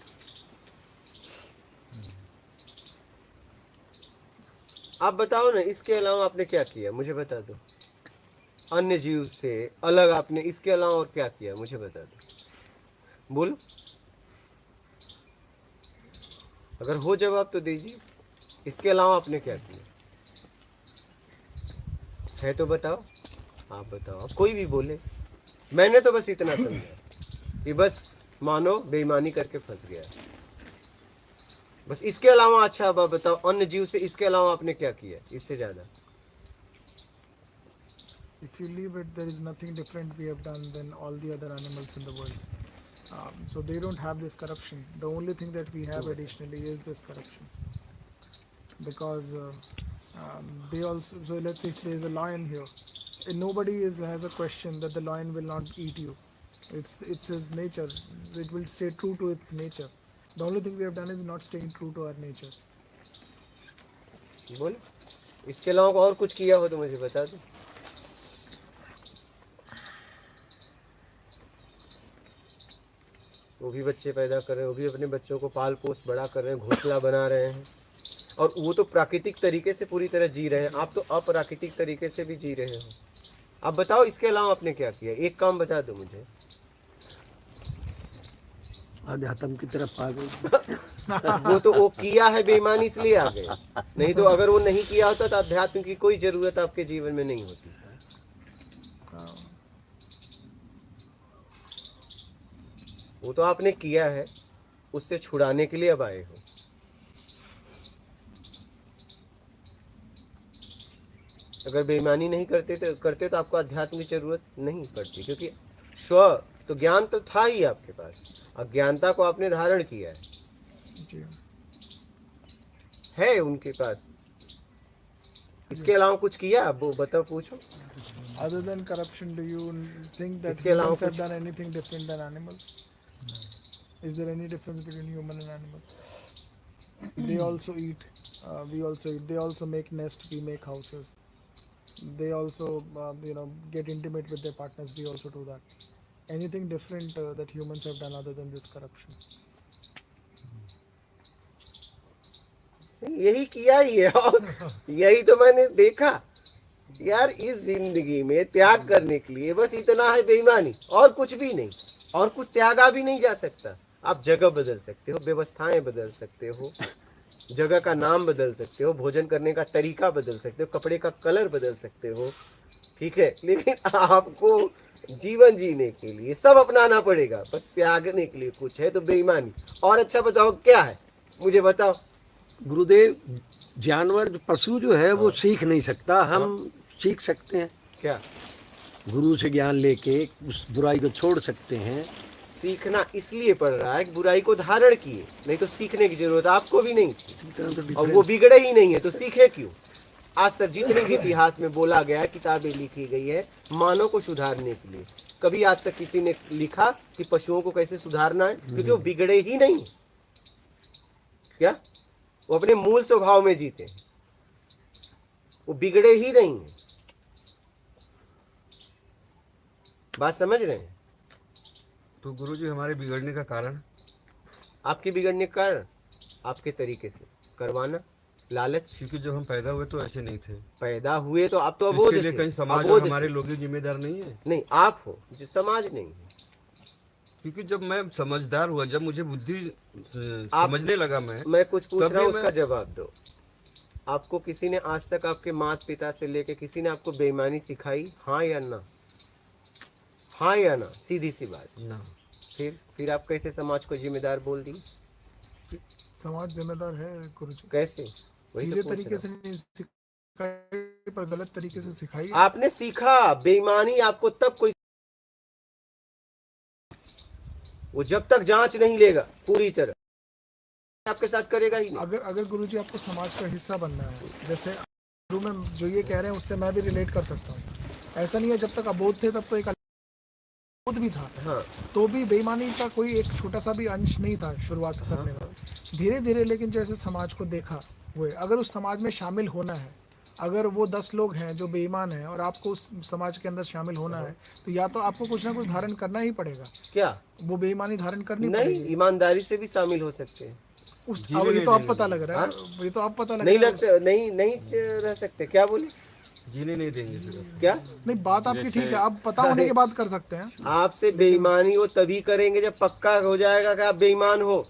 A: आप बताओ ना, इसके अलावा आपने क्या किया, मुझे बता दो। अन्य जीव से अलग आपने इसके अलावा और क्या किया, मुझे बता दो, बोलो। अगर हो जवाब तो दीजिए। इसके अलावा आपने क्या किया है तो बताओ। आप बताओ, आप कोई भी बोले। मैंने तो बस इतना समझा कि बस मानो बेईमानी करके फंस गया, बस। इसके अलावा अच्छा अब आप बताओ, अन्य जीव से इसके अलावा आपने क्या किया इससे ज्यादा।
B: If you leave it, there is nothing different we have done than all the other animals in the world. So they don't have this corruption. The only thing that we have additionally is this corruption. Because they also, so let's say if there is a lion here, and nobody has a question that the lion will not eat you. It's his nature. It will stay true to its nature. The only thing we have done is not staying true to our nature.
A: बोलो, इसके अलावा और कुछ किया हो तो मुझे बता दो। वो भी बच्चे पैदा कर रहे हैं, वो भी अपने बच्चों को पाल पोस बड़ा कर रहे हैं, घोंसला बना रहे हैं, और वो तो प्राकृतिक तरीके से पूरी तरह जी रहे हैं। आप तो अप्राकृतिक तरीके से भी जी रहे हो। आप बताओ, इसके अलावा आपने क्या किया, एक काम बता दो मुझे।
F: अध्यात्म की तरफ आ गए।
A: वो तो वो किया है बेईमानी, इसलिए आ गए। नहीं तो अगर वो नहीं किया होता तो अध्यात्म की कोई जरूरत आपके जीवन में नहीं होती। वो तो आपने किया है, उससे छुड़ाने के लिए अब आए हो। अगर बेईमानी नहीं करते तो आपको अध्यात्म की जरूरत नहीं पड़ती, क्योंकि स्व तो ज्ञान तो था ही आपके पास, अज्ञानता को आपने धारण किया है उनके पास। इसके अलावा कुछ किया, अब वो बताओ, पूछो।
B: Other than corruption, do you think that
A: इसके अलावा
B: humans have
A: कुछ-
B: done anything different than animals? Is there any difference between human and animal? They also eat. We also eat. They also make nest. We make houses. They also, get intimate with their partners. We also do that. Anything different that humans have done other than this corruption?
A: यही किया ही है, और यही तो मैंने देखा यार। इस जिंदगी में त्याग करने के लिए बस इतना है, बेईमानी, और कुछ भी नहीं। और कुछ त्यागा भी नहीं जा सकता। आप जगह बदल सकते हो, व्यवस्थाएं बदल सकते हो, जगह का नाम बदल सकते हो, भोजन करने का तरीका बदल सकते हो, कपड़े का कलर बदल सकते हो, ठीक है। लेकिन आपको जीवन जीने के लिए सब अपनाना पड़ेगा। बस त्यागने के लिए कुछ है तो बेईमानी। और अच्छा बताओ क्या है, मुझे बताओ।
F: गुरुदेव, जानवर पशु जो है वो सीख नहीं सकता, हम सीख सकते हैं।
A: क्या?
F: गुरु से ज्ञान लेके उस बुराई को छोड़ सकते हैं।
A: सीखना इसलिए पड़ रहा है कि बुराई को धारण किए, नहीं तो सीखने की जरूरत आपको भी नहीं थी। और वो बिगड़े ही नहीं है तो सीखे क्यों? आज तक जितने भी इतिहास में बोला गया है, किताबें लिखी गई है मानव को सुधारने के लिए, कभी आज तक किसी ने लिखा कि पशुओं को कैसे सुधारना है? क्योंकि वो बिगड़े ही नहीं। क्या? वो अपने मूल स्वभाव में जीते, वो बिगड़े ही नहीं है। बात समझ रहे हैं?
D: तो गुरुजी, हमारे बिगड़ने का कारण?
A: आपके बिगड़ने का कारण आपके तरीके से करवाना, लालच।
D: क्योंकि जब हम पैदा हुए तो ऐसे नहीं थे।
A: पैदा हुए तो आप तो अबोध
D: इसके लिए
A: थे।
D: कहीं समाज
A: अबोध
D: और हमारे
A: थे।
D: लोग ही जिम्मेदार नहीं है?
A: नहीं, आप हो जो समाज नहीं है।
D: क्योंकि जब मैं समझदार हुआ, जब मुझे बुद्धि समझने लगा,
A: मैं कुछ पूछ
D: तभी
A: रहा हूँ,
D: मैं-
A: उसका जवाब दो। आपको किसी ने आज तक, आपके माता पिता से लेके किसी ने आपको बेईमानी सिखाई? हाँ या ना? हाँ या ना? सीधी सी बात।
D: ना।
A: फिर आप कैसे समाज को जिम्मेदार बोल दी?
B: समाज जिम्मेदार है गुरुजी।
A: कैसे? वही तो
B: सीधे
A: पूछ
B: तरीके
A: रहा
B: से नहीं सिखाई, पर गलत तरीके से सिखाई।
A: हूं। आपने सीखा बेईमानी आपको तब कोई, वो जब तक जांच नहीं लेगा पूरी तरह, आपके साथ करेगा ही नहीं।
B: अगर गुरुजी आपको समाज का हिस्सा बनना है, जैसे गुरु में जो ये कह रहे हैं उससे मैं भी रिलेट कर सकता हूँ। ऐसा नहीं है जब तक अबोध थे तब तो एक अबोध भी था,
A: हाँ।
B: तो भी बेईमानी का कोई एक छोटा सा भी अंश नहीं था शुरुआत करने में। धीरे धीरे लेकिन जैसे समाज को देखा हुए, अगर उस समाज में शामिल होना है अगर वो 10 लोग हैं जो बेईमान हैं और आपको उस समाज के अंदर शामिल होना है, तो या तो आपको कुछ ना कुछ धारण करना ही पड़ेगा,
A: क्या
B: वो बेईमानी धारण करनी
A: नहीं,
B: पड़ेगी।
A: ईमानदारी से भी शामिल हो सकते हैं।
B: उस
D: जीने
B: अब ये
D: नहीं
B: तो अब
D: देंगे
B: पता लग रहा है, ये तो अब पता लग रहा है।
A: नहीं रह सकते। क्या बोले?
D: जीने नहीं देंगे फिर।
A: क्या
B: नहीं, बात आपकी ठीक है, आप पता होने के बाद कर सकते हैं।
A: आपसे बेईमानी वो तभी करेंगे जब पक्का हो जाएगा कि आप बेईमान हो।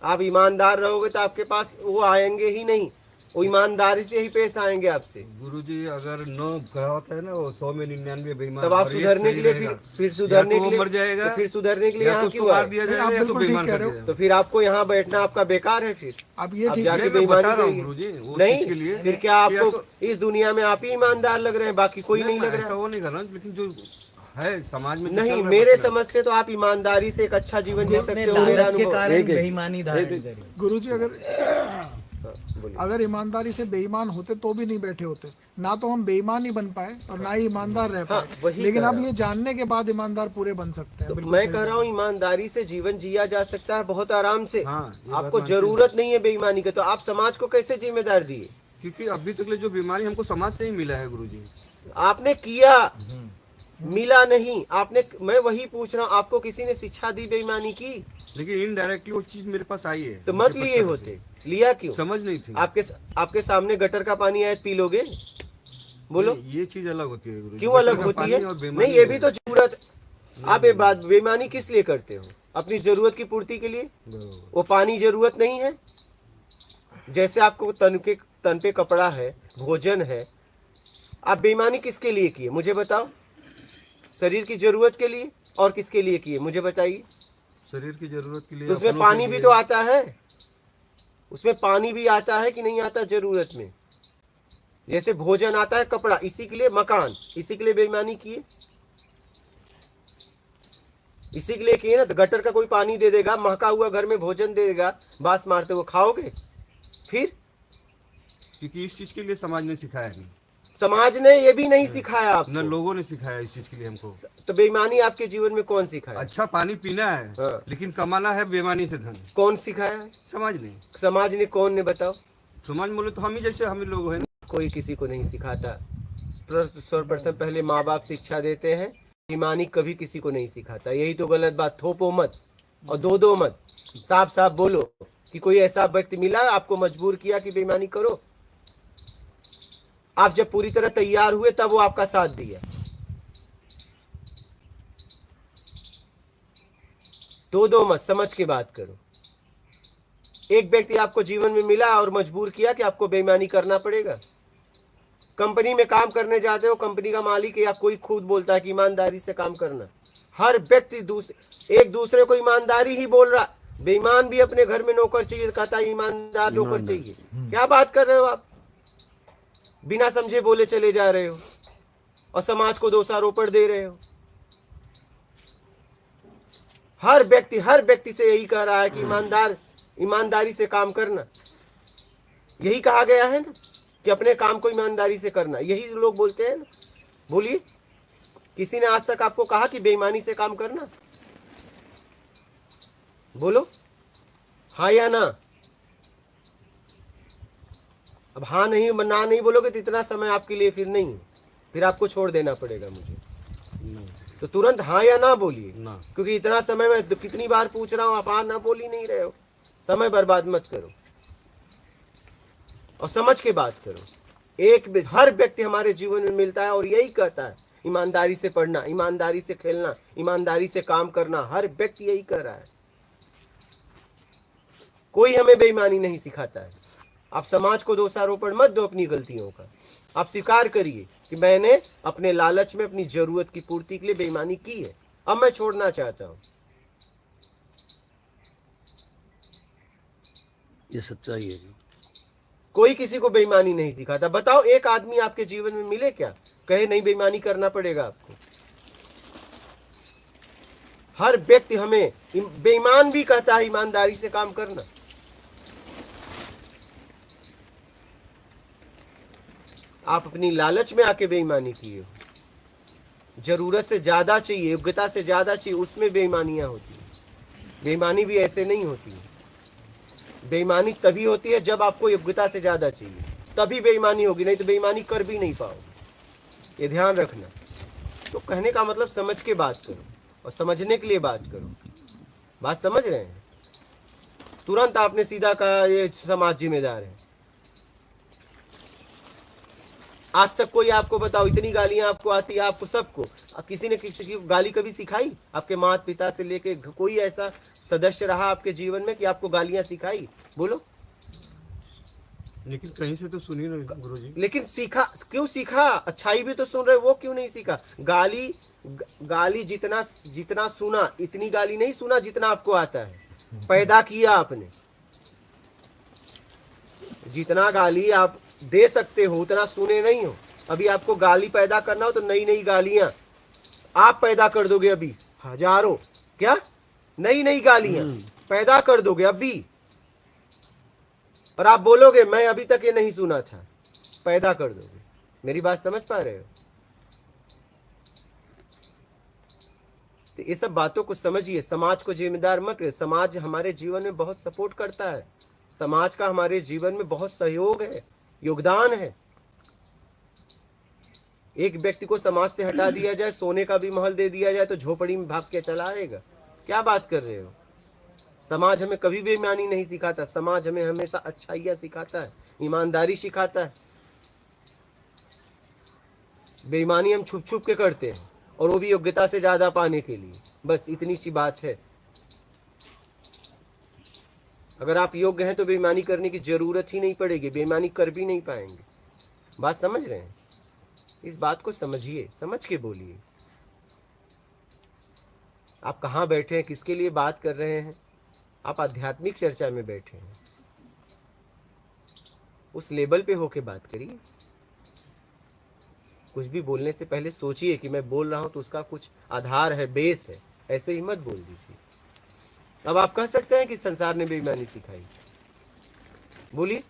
A: आप ईमानदार रहोगे तो आपके पास वो आएंगे ही नहीं, वो ईमानदारी से ही पेश आएंगे आपसे।
D: गुरुजी अगर 9 कहा होता है ना, वो 100 में 99 बेईमान,
A: तब आप
D: और एक
A: सुधरने
D: सही
A: के लिए
D: रहेगा।
A: फिर सुधरने
D: या तो
A: के
D: वो
A: लिए
D: मर जाएगा,
A: तो फिर सुधरने के लिए
D: या
A: यहाँ
D: तो उसको
A: क्यों
D: मार
A: आए?
D: दिया
B: नहीं,
D: जाएगा,
B: आप
D: या तो
B: बिल्कुल ठीक
D: बेईमान
B: कह
D: कर
B: रहे हो।
D: दिया
A: तो फिर आपको यहाँ बैठना आपका बेकार है। फिर
B: अब ये
A: आप
B: ठीक
A: जाके
B: है,
D: मैं
A: बेईमानी
D: बता रहा हूँ
A: करिए।
D: गुरुजी, वो
A: नहीं,
D: चीज के लिए
A: फिर क्या
D: कि
A: आपको
D: तो-
A: इस दुनिया में आप ही ईमानदार लग रहे हैं, बाकी कोई नहीं लग
D: ऐसा
A: रहा?
D: वो नहीं कर रहा, लेकिन जो है समाज में जो चल
A: नहीं,
D: रहा है
A: मेरे
D: बचना।
A: समझ से तो आप ईमानदारी से एक अच्छा जीवन जी सकते हो। मेरा
E: लालच के
A: अनुभव।
E: कारण
F: एक-
E: बेईमानी धारण करी।
B: गुरुजी अगर
A: हाँ, बोलिए।
B: अगर ईमानदारी से बेईमान होते तो भी नहीं बैठे होते। ना तो हम बेईमान ही बन पाए और ना ही ईमानदार रह
A: हाँ,
B: पाए,
A: वही
B: लेकिन
A: कह
B: अब
A: रहा
B: ये जानने के बाद ईमानदार पूरे बन सकते हैं।
A: तो
B: बिल्कुल
A: मैं
B: सही
A: कह रहा हूँ ईमानदारी से जीवन जिया जा सकता है बहुत आराम से।
D: हाँ, ये बात
A: आपको
D: मानते हैं।
A: जरूरत नहीं है बेईमानी का, तो आप समाज को कैसे जिम्मेदार दिए?
D: क्योंकि अभी तक ले जो बीमारी हमको समाज से ही मिला है गुरुजी।
A: आपने किया, मिला नहीं आपने। मैं वही पूछ रहा हूँ, आपको किसी ने शिक्षा दी बेईमानी की?
D: लेकिन इनडायरेक्टली वो चीज मेरे पास आई है,
A: तो मत
D: मुझे
A: लिए
D: पता
A: होते। लिया
D: नहीं।
A: क्यों?
D: समझ नहीं थी।
A: आपके सामने गटर का पानी आया, पी लोगे? बोलो,
D: नहीं, ये चीज अलग होती है गुरुजी।
A: क्यों
D: गटर
A: अलग
D: का
A: होती
D: पानी
A: है?
D: और बेईमानी
A: नहीं, ये भी
D: अलग
A: तो
D: है।
A: जरूरत। आप ये बात बेईमानी किस लिए करते हो? अपनी जरूरत की पूर्ति के लिए।
D: बरोबर।
A: वो पानी जरूरत नहीं है? जैसे आपको तन पे कपड़ा है, भोजन है, आप बेईमानी किसके लिए किए मुझे बताओ? शरीर की जरूरत के लिए और किसके लिए किए मुझे बताइए?
D: शरीर की जरूरत के लिए,
A: तो उसमें
D: अपनों के
A: पानी भी
D: लिए।
A: तो आता है, उसमें पानी भी आता है कि नहीं आता जरूरत में? जैसे भोजन आता है, कपड़ा, इसी के लिए, मकान इसी के लिए बेईमानी किए, इसी के लिए किए ना। तो गटर का कोई पानी दे देगा, महका हुआ घर में भोजन दे देगा, बास मारते हुए खाओगे? फिर
D: क्योंकि इस चीज के लिए समाज ने सिखाया नहीं,
A: समाज ने ये भी नहीं सिखाया
D: न
A: आपको,
D: लोगों ने सिखाया इस चीज के लिए हमको।
A: तो बेईमानी आपके जीवन में कौन सिखाया?
D: अच्छा पानी पीना है,
A: हाँ।
D: लेकिन कमाना है बेईमानी से धन।
A: कौन सिखाया है?
D: समाज ने।
A: समाज ने, कौन ने बताओ?
D: समाज बोले तो हम ही जैसे हम ही लोग हैं।
A: कोई किसी को नहीं सिखाता। सर्वप्रथम पहले माँ बाप शिक्षा देते हैं, बेईमानी कभी किसी को नहीं सिखाता। यही तो गलत बात। थोपो मत और दो मत, साफ साफ बोलो कि कोई ऐसा व्यक्ति मिला आपको मजबूर किया कि बेईमानी करो। आप जब पूरी तरह तैयार हुए तब वो आपका साथ दिया। दो मत, समझ के बात करो। एक व्यक्ति आपको जीवन में मिला और मजबूर किया कि आपको बेईमानी करना पड़ेगा। कंपनी में काम करने जाते हो, कंपनी का मालिक या कोई खुद बोलता है कि ईमानदारी से काम करना। हर व्यक्ति एक दूसरे को ईमानदारी ही बोल रहा। बेईमान भी अपने घर में नौकर चाहिए, कहता है ईमानदार नौकर चाहिए। क्या बात कर रहे हो आप? बिना समझे बोले चले जा रहे हो और समाज को दोषारोपण दे रहे हो। हर व्यक्ति से यही कह रहा है कि ईमानदारी से काम करना। यही कहा गया है ना कि अपने काम को ईमानदारी से करना। यही लोग बोलते हैं ना। बोलिए, किसी ने आज तक आपको कहा कि बेईमानी से काम करना? बोलो, हाँ या ना? अब हाँ नहीं, ना नहीं बोलोगे तो इतना समय आपके लिए फिर नहीं है, फिर आपको छोड़ देना पड़ेगा मुझे। तो तुरंत हाँ या ना बोलिए,
D: ना।
A: क्योंकि इतना समय मैं कितनी बार पूछ रहा हूं, आप हाँ ना बोल ही नहीं रहे हो। समय बर्बाद मत करो और समझ के बात करो। हर व्यक्ति हमारे जीवन में मिलता है और यही कहता है ईमानदारी से पढ़ना, ईमानदारी से खेलना, ईमानदारी से काम करना। हर व्यक्ति यही कर रहा है। कोई हमें बेईमानी नहीं सिखाता है। आप समाज को दोषारोपण मत दो अपनी गलतियों का। आप स्वीकार करिए कि मैंने अपने लालच में अपनी जरूरत की पूर्ति के लिए बेईमानी की है, अब मैं छोड़ना चाहता हूं।
F: ये सच्चाई है।
A: कोई किसी को बेईमानी नहीं सिखाता। बताओ, एक आदमी आपके जीवन में मिले क्या कहे नहीं बेईमानी करना पड़ेगा आपको? हर व्यक्ति हमें बेईमान भी कहता है ईमानदारी से काम करना। आप अपनी लालच में आके बेईमानी किए हो। जरूरत से ज्यादा चाहिए, योग्यता से ज्यादा चाहिए, उसमें बेईमानियां होती है। बेईमानी भी ऐसे नहीं होती है। बेईमानी तभी होती है जब आपको योग्यता से ज्यादा चाहिए। तभी बेईमानी होगी, नहीं तो बेईमानी कर भी नहीं पाओगे, ये ध्यान रखना। तो कहने का मतलब समझ के बात करो और समझने के लिए बात करो। बात समझ रहे हैं? तुरंत आपने सीधा कहा ये समाज जिम्मेदार है। आज तक कोई आपको बताओ, इतनी गालियां आपको आती है, आपको सबको, किसी ने किसी की गाली कभी सिखाई? आपके माता पिता से लेके कोई ऐसा सदस्य रहा आपके जीवन में कि आपको गालियां सिखाई? बोलो।
D: लेकिन कहीं से तो सुनी ना गुरुजी।
A: लेकिन सीखा क्यों? सीखा अच्छाई भी तो सुन रहे, वो क्यों नहीं सीखा? गाली जितना सुना, इतनी गाली नहीं सुना जितना आपको आता है, पैदा किया आपने। जितना गाली आप दे सकते हो उतना सुने नहीं हो। अभी आपको गाली पैदा करना हो तो नई नई गालियां आप पैदा कर दोगे, अभी हजारों, क्या नई नई गालियां पैदा कर दोगे अभी, और आप बोलोगे मैं अभी तक ये नहीं सुना था, पैदा कर दोगे। मेरी बात समझ पा रहे हो? तो ये सब बातों को समझिए, समाज को जिम्मेदार मत करिए। समाज हमारे जीवन में बहुत सपोर्ट करता है, समाज का हमारे जीवन में बहुत सहयोग है, योगदान है। एक व्यक्ति को समाज से हटा दिया जाए, सोने का भी महल दे दिया जाए तो झोपड़ी में भाग के चला आएगा। क्या बात कर रहे हो? समाज हमें कभी बेईमानी नहीं सिखाता, समाज हमें हमेशा अच्छाइयाँ सिखाता है, ईमानदारी सिखाता है। बेईमानी हम छुप छुप के करते हैं, और वो भी योग्यता से ज्यादा पाने के लिए। बस इतनी सी बात है। अगर आप योग्य हैं तो बेईमानी करने की जरूरत ही नहीं पड़ेगी, बेईमानी कर भी नहीं पाएंगे। बात समझ रहे हैं? इस बात को समझिए, समझ के बोलिए। आप कहाँ बैठे हैं, किसके लिए बात कर रहे हैं? आप आध्यात्मिक चर्चा में बैठे हैं, उस लेवल पे होके बात करिए। कुछ भी बोलने से पहले सोचिए कि मैं बोल रहा हूं तो उसका कुछ आधार है, बेस है, ऐसे ही मत बोल दीजिए। अब आप कह सकते हैं कि संसार ने बेईमानी सिखाई, बोलिए।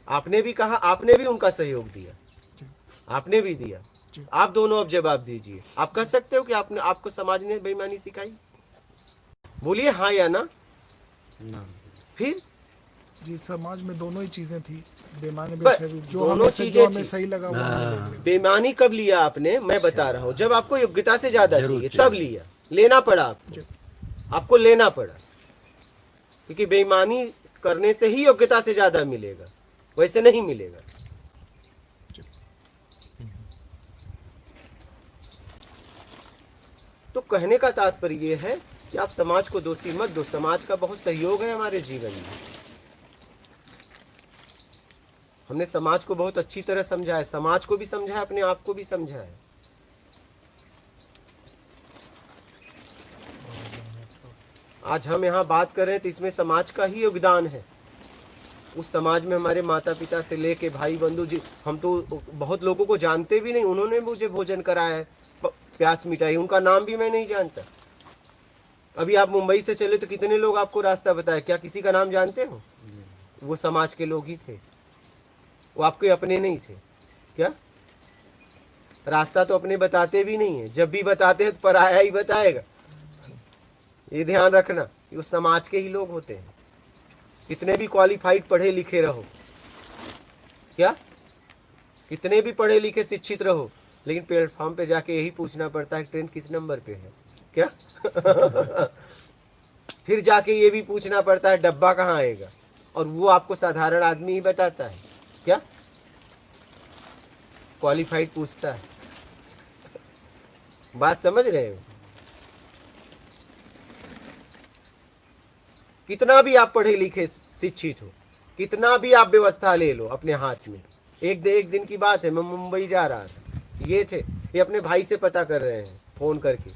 A: आपने भी कहा, आपने भी उनका सहयोग दिया, आपने भी दिया। आप दोनों अब जवाब दीजिए। आप कह सकते हो कि आपको समाज ने बेईमानी सिखाई? बोलिए हाँ या ना। फिर
B: जी, समाज में दोनों ही चीजें थी, बेईमानी भी
A: बस,
B: सही, जो
A: दोनों
B: हमें
A: चीजें
B: जो हमें
A: थी।
B: सही लगा वो हमने ले लिया।
A: बेईमानी कब लिया आपने? मैं बता रहा हूं, जब आपको योग्यता से ज्यादा चाहिए तब लिया, लेना पड़ा आपको लेना पड़ा, क्योंकि बेईमानी करने से ही योग्यता से ज्यादा मिलेगा, वैसे नहीं मिलेगा। तो कहने का तात्पर्य यह है कि आप समाज को दोषी मत दो, समाज का बहुत सहयोग है हमारे जीवन में। हमने समाज को बहुत अच्छी तरह समझा है, समाज को भी समझा है, अपने आप को भी समझा है। आज हम यहाँ बात कर रहे हैं तो इसमें समाज का ही योगदान है। उस समाज में हमारे माता पिता से लेके भाई बंधु जी, हम तो बहुत लोगों को जानते भी नहीं, उन्होंने मुझे भोजन कराया है, प्यास मिटाई, उनका नाम भी मैं नहीं जानता। अभी आप मुंबई से चले तो कितने लोग आपको रास्ता बताए, क्या किसी का नाम जानते हो? वो समाज के लोग ही थे, वो आपके अपने नहीं थे। क्या रास्ता तो अपने बताते भी नहीं है, जब भी बताते हैं तो पराया ही बताएगा। ये ध्यान रखना, वो समाज के ही लोग होते हैं। कितने भी क्वालिफाइड पढ़े लिखे रहो, क्या कितने भी पढ़े लिखे शिक्षित रहो, लेकिन प्लेटफॉर्म पे जाके यही पूछना पड़ता है ट्रेन किस नंबर पे है, क्या फिर जाके ये भी पूछना पड़ता है डब्बा कहाँ आएगा, और वो आपको साधारण आदमी ही बताता है। क्या क्वालिफाइड पूछता है? बात समझ रहे हो? कितना भी आप पढ़े लिखे शिक्षित हो, कितना भी आप व्यवस्था ले लो अपने हाथ में, एक दिन की बात है, मैं मुंबई जा रहा था, ये थे, ये अपने भाई से पता कर रहे हैं फोन करके,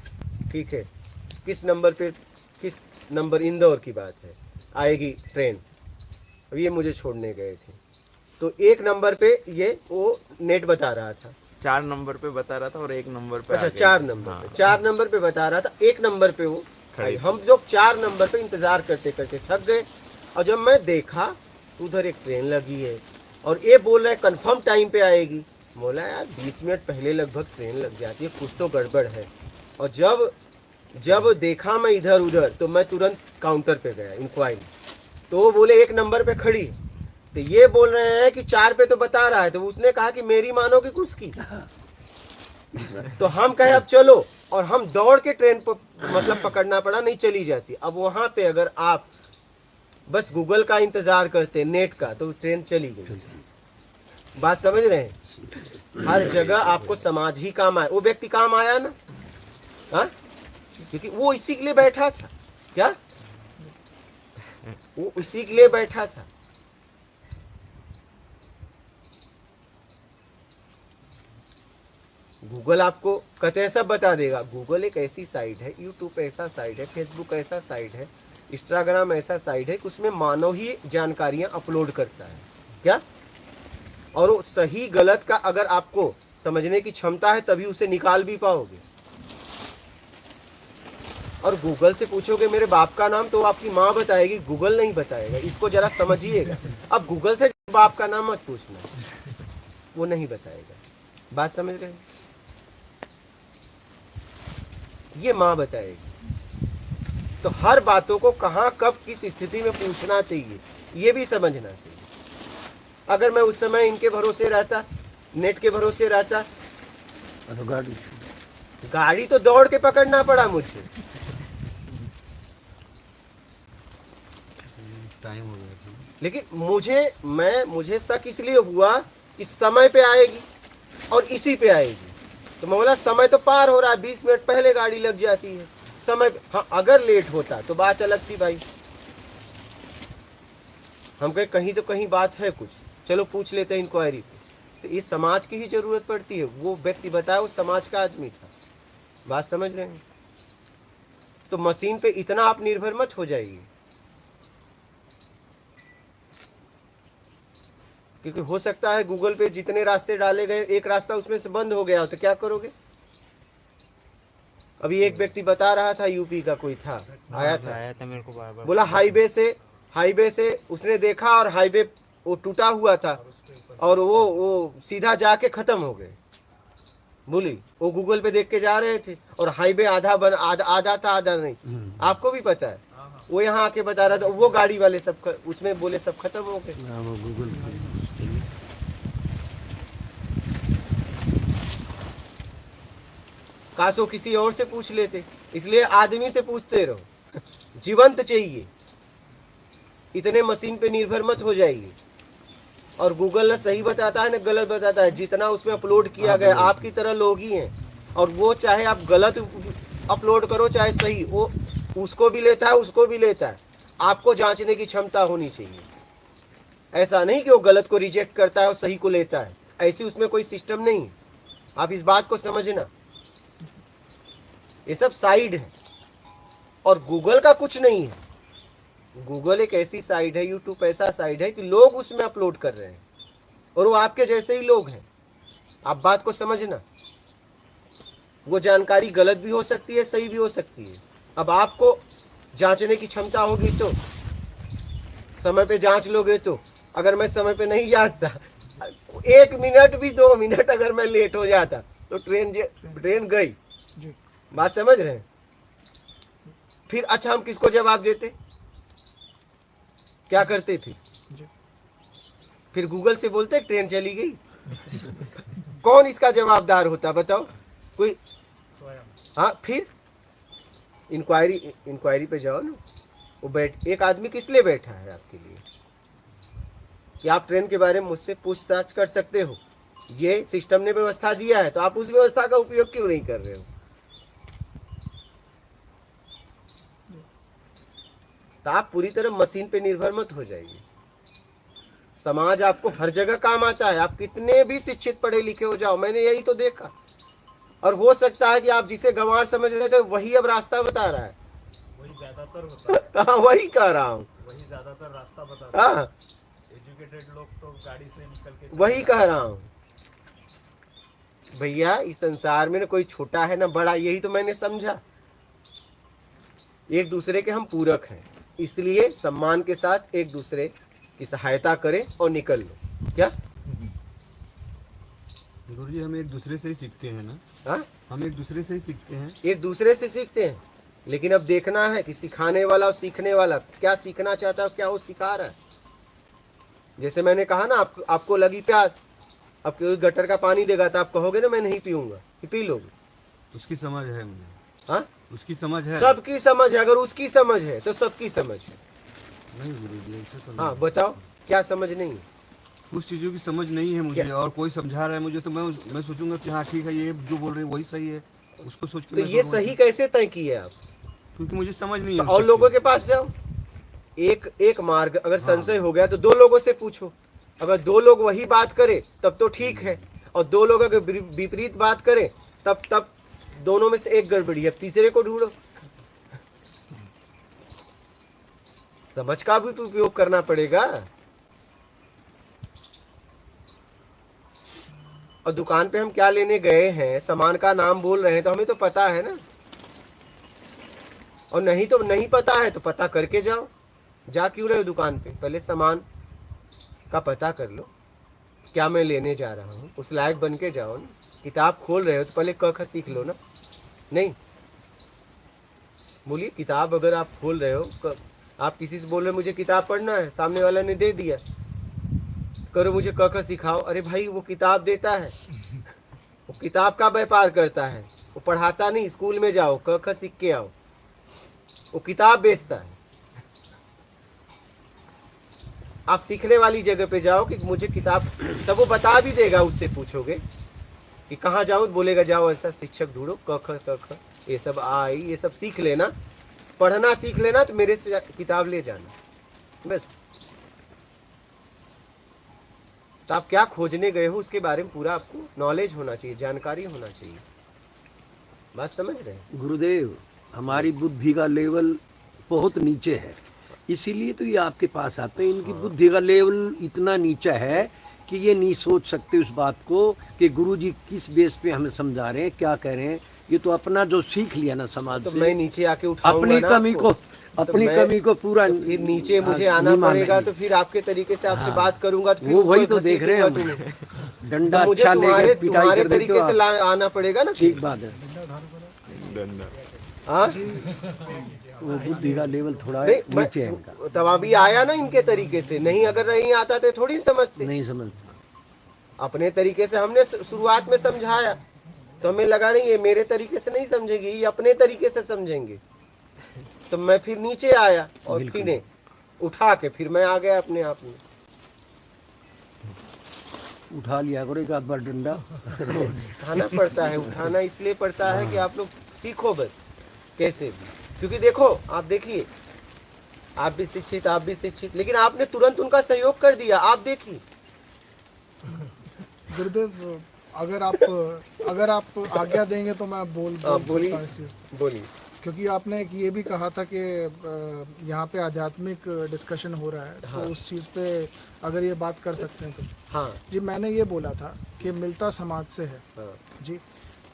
A: ठीक है किस नंबर इंदौर की बात है आएगी ट्रेन। अब ये मुझे छोड़ने गए थे, तो एक नंबर पे ये वो नेट बता रहा था,
E: 4 नंबर पे बता रहा था और 1 नंबर पे
A: अच्छा
E: आ गई।
A: 4 नंबर
E: हाँ।
A: पे 4 नंबर पे बता रहा था, 1 नंबर पे वो खड़ी। हम लोग 4 नंबर पे इंतजार करते करते थक गए, और जब मैं देखा तो उधर एक ट्रेन लगी है और ये बोल रहा है कंफर्म टाइम पे आएगी। बोला यार 20 मिनट पहले लगभग ट्रेन लग जाती है, कुछ तो गड़बड़ है। और जब देखा मैं इधर उधर तो मैं तुरंत काउंटर पे गया इंक्वायरी, तो वो बोले 1 नंबर पे खड़ी। तो ये बोल रहे हैं कि 4 पे तो बता रहा है, तो उसने कहा कि मेरी मानो कि किसकी। तो हम कहे अब चलो, और हम दौड़ के ट्रेन पर मतलब पकड़ना पड़ा, नहीं चली जाती। अब वहां पे अगर आप बस गूगल का इंतजार करते, नेट का, तो ट्रेन चली गई। बात समझ रहे हैं? हर जगह आपको समाज ही काम आया। वो व्यक्ति काम आया ना, हाँ, क्योंकि वो इसी के लिए बैठा था। क्या वो इसी के लिए बैठा था। गूगल आपको कहते सब बता देगा। गूगल एक ऐसी साइट है, यूट्यूब ऐसा साइट है, फेसबुक ऐसा साइट है, इंस्टाग्राम ऐसा साइट है कि उसमें मानव ही जानकारियां अपलोड करता है। क्या? और वो सही गलत का अगर आपको समझने की क्षमता है तभी उसे निकाल भी पाओगे। और गूगल से पूछोगे मेरे बाप का नाम, तो आपकी माँ बताएगी, गूगल नहीं बताएगा। इसको जरा समझिएगा। अब गूगल से बाप का नाम मत पूछना, वो नहीं बताएगा। बात समझ रहे हैं? ये माँ बताएगी। तो हर बातों को कहाँ कब किस स्थिति में पूछना चाहिए, ये भी समझना चाहिए। अगर मैं उस समय इनके भरोसे रहता, नेट के भरोसे रहता,
F: तो
A: गाड़ी तो दौड़ के पकड़ना पड़ा मुझे।
D: टाइम हो गया था।
A: लेकिन मुझे शक इसलिए हुआ कि समय पे आएगी और इसी पे आएगी। तो मैं बोला समय तो पार हो रहा है, 20 मिनट पहले गाड़ी लग जाती है समय। हाँ, अगर लेट होता तो बात अलग थी भाई। हम कहे कहीं तो कहीं बात है कुछ, चलो पूछ लेते हैं इंक्वायरी पे। तो इस समाज की ही जरूरत पड़ती है। वो व्यक्ति बताया वो समाज का आदमी था। बात समझ रहे हैं? तो मशीन पे इतना आप निर्भर मत हो जाइए, क्योंकि हो सकता है गूगल पे जितने रास्ते डाले गए एक रास्ता उसमें से बंद हो गया हो, तो क्या करोगे? अभी एक व्यक्ति बता रहा था, यूपी का कोई था, आया था
E: मेरे को बार-बार।
A: बोला हाईवे से उसने देखा और हाईवे वो टूटा हुआ था और वो सीधा जाके खत्म हो गए। बोली वो गूगल पे देख के जा रहे थे और हाईवे आधा था आधा नहीं। आपको भी पता है, वो यहाँ आके बता रहा था, वो गाड़ी वाले सब उसमें बोले सब खत्म हो गए। काश वो किसी और से पूछ लेते। इसलिए आदमी से पूछते रहो, जीवंत चाहिए, इतने मशीन पे निर्भर मत हो जाइए। और गूगल ना सही बताता है ना गलत बताता है, जितना उसमें अपलोड किया गया आपकी तरह लोग ही हैं। और वो चाहे आप गलत अपलोड करो चाहे सही, वो उसको भी लेता है उसको भी लेता है। आपको जांचने की क्षमता होनी चाहिए। ऐसा नहीं कि वो गलत को रिजेक्ट करता है और सही को लेता है, ऐसी उसमें कोई सिस्टम नहीं है। आप इस बात को समझना, ये सब साइड है और गूगल का कुछ नहीं है। गूगल एक ऐसी साइट है, यूट्यूब ऐसा साइट है कि लोग उसमें अपलोड कर रहे हैं और वो आपके जैसे ही लोग हैं। आप बात को समझना, वो जानकारी गलत भी हो सकती है सही भी हो सकती है। अब आपको जांचने की क्षमता होगी तो समय पे जांच लोगे। तो अगर मैं समय पे नहीं जांचता, 1 मिनट भी 2 मिनट अगर मैं लेट हो जाता तो ट्रेन गई। बात समझ रहे हैं? फिर अच्छा हम किसको जवाब देते? क्या करते फिर गूगल से बोलते ट्रेन चली गई। कौन इसका जवाबदार होता बताओ? कोई? हाँ, फिर इंक्वायरी पे जाओ ना। वो एक आदमी किस लिए बैठा है आपके लिए कि आप ट्रेन के बारे में मुझसे पूछताछ कर सकते हो। ये सिस्टम ने व्यवस्था दिया है, तो आप उस व्यवस्था का उपयोग क्यों नहीं कर रहे हो? तो आप पूरी तरह मशीन पे निर्भर मत हो जाइए। समाज आपको हर जगह काम आता है, आप कितने भी शिक्षित पढ़े लिखे हो जाओ, मैंने यही तो देखा। और हो सकता है कि आप जिसे गंवार समझ रहे थे वही अब रास्ता बता रहा है।
C: वही ज्यादातर होता है।
A: हाँ, वही कह रहा हूँ।
C: वही ज्यादातर रास्ता बताता है।
A: हाँ,
C: एजुकेटेड लोग तो गाड़ी से निकल के
A: वही कह रहा हूँ भैया। इस संसार में ना कोई छोटा है ना बड़ा, यही तो मैंने समझा। एक दूसरे के हम पूरक हैं, इसलिए सम्मान के साथ एक दूसरे की सहायता करें और निकल लो। क्या
D: गुरु जी, हम एक दूसरे से ही सीखते हैं ना।
A: हाँ,
D: हम एक दूसरे से ही सीखते हैं।
A: एक दूसरे से सीखते हैं, लेकिन अब देखना है कि सिखाने वाला और सीखने वाला क्या सीखना चाहता है, क्या वो सिखा रहा है। जैसे मैंने कहा ना, आपको लगी प्यास, अब कोई गटर का पानी देगा तो आप कहोगे ना मैं नहीं पीऊंगा, कि पी लोगे?
D: उसकी समझ है मुझे,
A: हाँ,
D: उसकी समझ है।
A: सबकी समझ है, अगर उसकी समझ है तो सबकी समझ है।
D: नहीं गुरुजी, ऐसे तो
A: हाँ
D: नहीं।
A: बताओ, क्या समझ नहीं है?
D: कुछ चीज़ों की समझ नहीं है मुझे, और कोई समझा रहा है मुझे तो मैं सोचूंगा कि हाँ ठीक है, ये जो बोल रहे हैं वही सही है, उसको सोच के
A: तो
D: मैं
A: ये
D: करूँगा।
A: सही कैसे तय किए आप?
D: क्योंकि मुझे समझ नहीं
A: तो
D: है
A: और
D: उस
A: लोगों
D: चीज़
A: के पास जाओ, एक मार्ग, अगर संशय हो गया तो 2 लोगों से पूछो। अगर 2 लोग वही बात करें तब तो ठीक है, और 2 लोग अगर विपरीत बात करें तब दोनों में से एक गड़बड़ी है, तीसरे को ढूंढो। समझ का भी तो उपयोग करना पड़ेगा। और दुकान पे हम क्या लेने गए हैं, सामान का नाम बोल रहे हैं तो हमें तो पता है ना, और नहीं तो नहीं पता है तो पता करके जाओ। जा क्यों रहे हो दुकान पे? पहले सामान का पता कर लो, क्या मैं लेने जा रहा हूँ, उस लायक बन के जाओ ना। किताब खोल रहे हो तो पहले क ख सीख लो ना। नहीं बोलिए, किताब अगर आप खोल रहे हो, आप किसी से बोल रहे हो मुझे किताब पढ़ना है, सामने वाला ने दे दिया, करो मुझे क ख सिखाओ। अरे भाई वो किताब देता है, वो किताब का व्यापार करता है, वो पढ़ाता नहीं। स्कूल में जाओ, क ख सीख के आओ, वो किताब बेचता है। आप सीखने वाली जगह पे जाओ कि मुझे किताब, तब वो बता भी देगा। उससे पूछोगे कि कहाँ जाऊँ, बोलेगा जाओ ऐसा शिक्षक ढूंढो, क ख ये सब आई, ये सब सीख लेना, पढ़ना सीख लेना, तो मेरे से किताब ले जाना, बस। तो आप क्या खोजने गए हो उसके बारे में पूरा आपको नॉलेज होना चाहिए, जानकारी होना चाहिए। बात समझ रहे हैं?
F: गुरुदेव, हमारी बुद्धि का लेवल बहुत नीचे है, इसीलिए तो ये आपके पास आते हैं। इनकी बुद्धि का लेवल इतना नीचा है कि ये नहीं सोच सकते उस बात को कि गुरुजी किस बेस पे हमें समझा रहे हैं, क्या कह रहे हैं। ये तो अपना जो सीख लिया ना समाज
A: तो
F: से,
A: मैं नीचे आके उठाऊंगा
F: अपनी
A: ना
F: कमी
A: आपको।
F: को, अपनी कमी को पूरा
A: तो फिर नीचे मुझे
F: हाँ,
A: आना
F: नहीं
A: पड़ेगा,
F: मानेंगे।
A: तो फिर आपके तरीके से आपसे बात करूंगा, तो फिर
F: वो वही
A: ऊपर
F: तो देख रहे हैं
A: घसीटूंगा
F: हम।
A: तुम्हें।
F: डंडा
A: तो मुझे
F: अच्छा लेके पिटाई
A: तुम्हारे
F: कर देते
A: तरीके
F: हो
A: से
F: आप।
A: आना पड़ेगा ना।
F: ठीक बात है,
A: हाँ,
F: वो बुद्धि का लेवल थोड़ा
A: नहीं
F: नीचे है इनका,
A: तब अभी आया ना इनके तरीके से, नहीं अगर नहीं आता तो थोड़ी समझते।
F: नहीं समझ।
A: अपने तरीके से हमने शुरुआत में समझाया, तो हमें लगा नहीं ये मेरे तरीके से नहीं समझेगी, ये अपने तरीके से समझेंगे। तो मैं फिर नीचे आया और फिर उठा के फिर मैं आ गया अपने आप में।
F: उठा लिया करो एक आध बार डंडा।
A: उठाना पड़ता है, उठाना इसलिए पड़ता है कि आप लोग सीखो बस कैसे भी। क्योंकि देखो, आप देखिए, आप भी शिक्षित, आप भी शिक्षित, लेकिन आपने तुरंत उनका सहयोग कर दिया। आप देखिए,
B: गुरुदेव, अगर आप आज्ञा देंगे तो मैं बोल सकता हूँ इस चीज़ पे।
A: बोलिए।
B: क्योंकि आपने एक ये भी कहा था कि यहाँ पे आध्यात्मिक डिस्कशन हो रहा है, तो उस चीज़ पे अगर ये बात कर सकते हैं तो।
A: हाँ
B: जी, मैंने ये बोला था कि मिलता समाज से है।
A: हाँ
B: जी,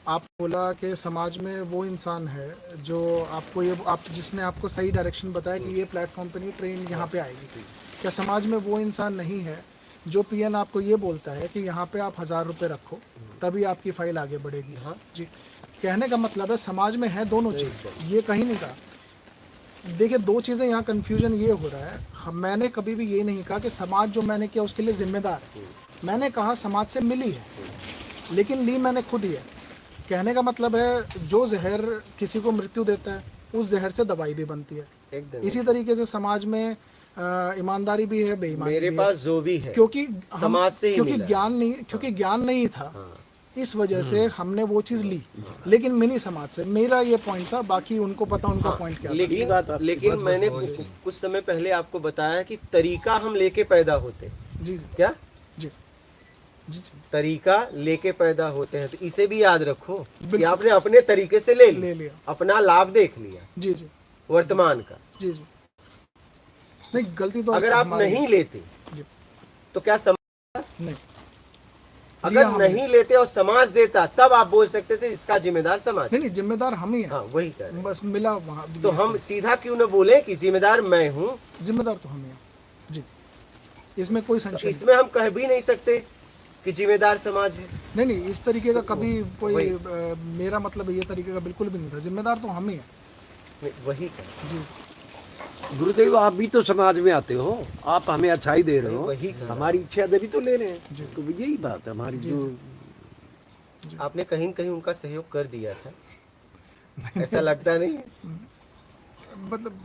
B: आप बोला कि समाज में वो इंसान है जो आपको जिसने आपको सही डायरेक्शन बताया कि ये प्लेटफॉर्म पे नहीं, ट्रेन यहाँ पे आएगी। क्या समाज में वो इंसान नहीं है जो पीएन आपको ये बोलता है कि यहाँ पे आप 1000 रुपये रखो तभी आपकी फाइल आगे बढ़ेगी?
A: हाँ।
B: जी, कहने का मतलब है समाज में है दोनों चीज़, ये कहीं नहीं कहा। देखिए, 2 चीज़ें यहाँ कन्फ्यूजन ये हो रहा है। मैंने कभी भी ये नहीं कहा कि समाज जो मैंने किया उसके लिए जिम्मेदार है। मैंने कहा समाज से मिली है, लेकिन ली मैंने खुद ही है। कहने का मतलब है जो जहर किसी को मृत्यु देता है उस जहर से दवाई भी बनती है।
A: एकदम।
B: इसी तरीके से समाज में ईमानदारी भी है, बेईमानी
A: मेरे
B: भी
A: पास
B: है।
A: जो भी है
B: क्योंकि
A: समाज से ही
B: क्योंकि
A: मिला है।
B: ज्ञान नहीं था, इस वजह से हमने वो चीज़ ली, लेकिन मिनी समाज से। मेरा ये पॉइंट था, बाकी उनको पता उनका पॉइंट क्या था।
A: लेकिन मैंने कुछ समय पहले आपको बताया कि तरीका हम लेके पैदा होते हैं।
B: जी
A: क्या?
B: जी जी
A: तरीका लेके पैदा होते हैं, तो इसे भी याद रखो कि आपने अपने तरीके से ले
B: लिया,
A: अपना लाभ देख लिया
B: जी जी
A: वर्तमान का।
B: जी जी नहीं, गलती तो
A: अगर आप नहीं लेते
B: जी।
A: तो क्या समाज,
B: नहीं,
A: अगर नहीं लेते और समाज देता, तब आप बोल सकते थे इसका जिम्मेदार समाज।
B: नहीं, जिम्मेदार हम ही हैं।
A: हाँ, वही कह रहे हैं।
B: बस मिला वहाँ।
A: तो हम सीधा क्यों न बोले कि जिम्मेदार मैं हूँ?
B: जिम्मेदार तो हम ही हैं जी, इसमें कोई संशय नहीं।
A: इसमें हम कह भी नहीं सकते कि जिम्मेदार समाज है।
B: नहीं नहीं, इस तरीके का कभी कोई
A: वही।
B: मेरा मतलब ये तरीके का बिल्कुल भी नहीं था। जिम्मेदार तो हम ही हैं
A: वही कह रहे हैं।
B: जी।
F: गुरुदेव आप भी तो समाज में आते हो, आप हमें अच्छाई दे रहे हो,
A: वही कह रहा
F: हमारी इच्छा तभी तो ले रहे हैं। तो यही बात है हमारी जो
A: आपने कहीं न कहीं उनका सहयोग कर दिया था, ऐसा लगता नहीं है?
B: मतलब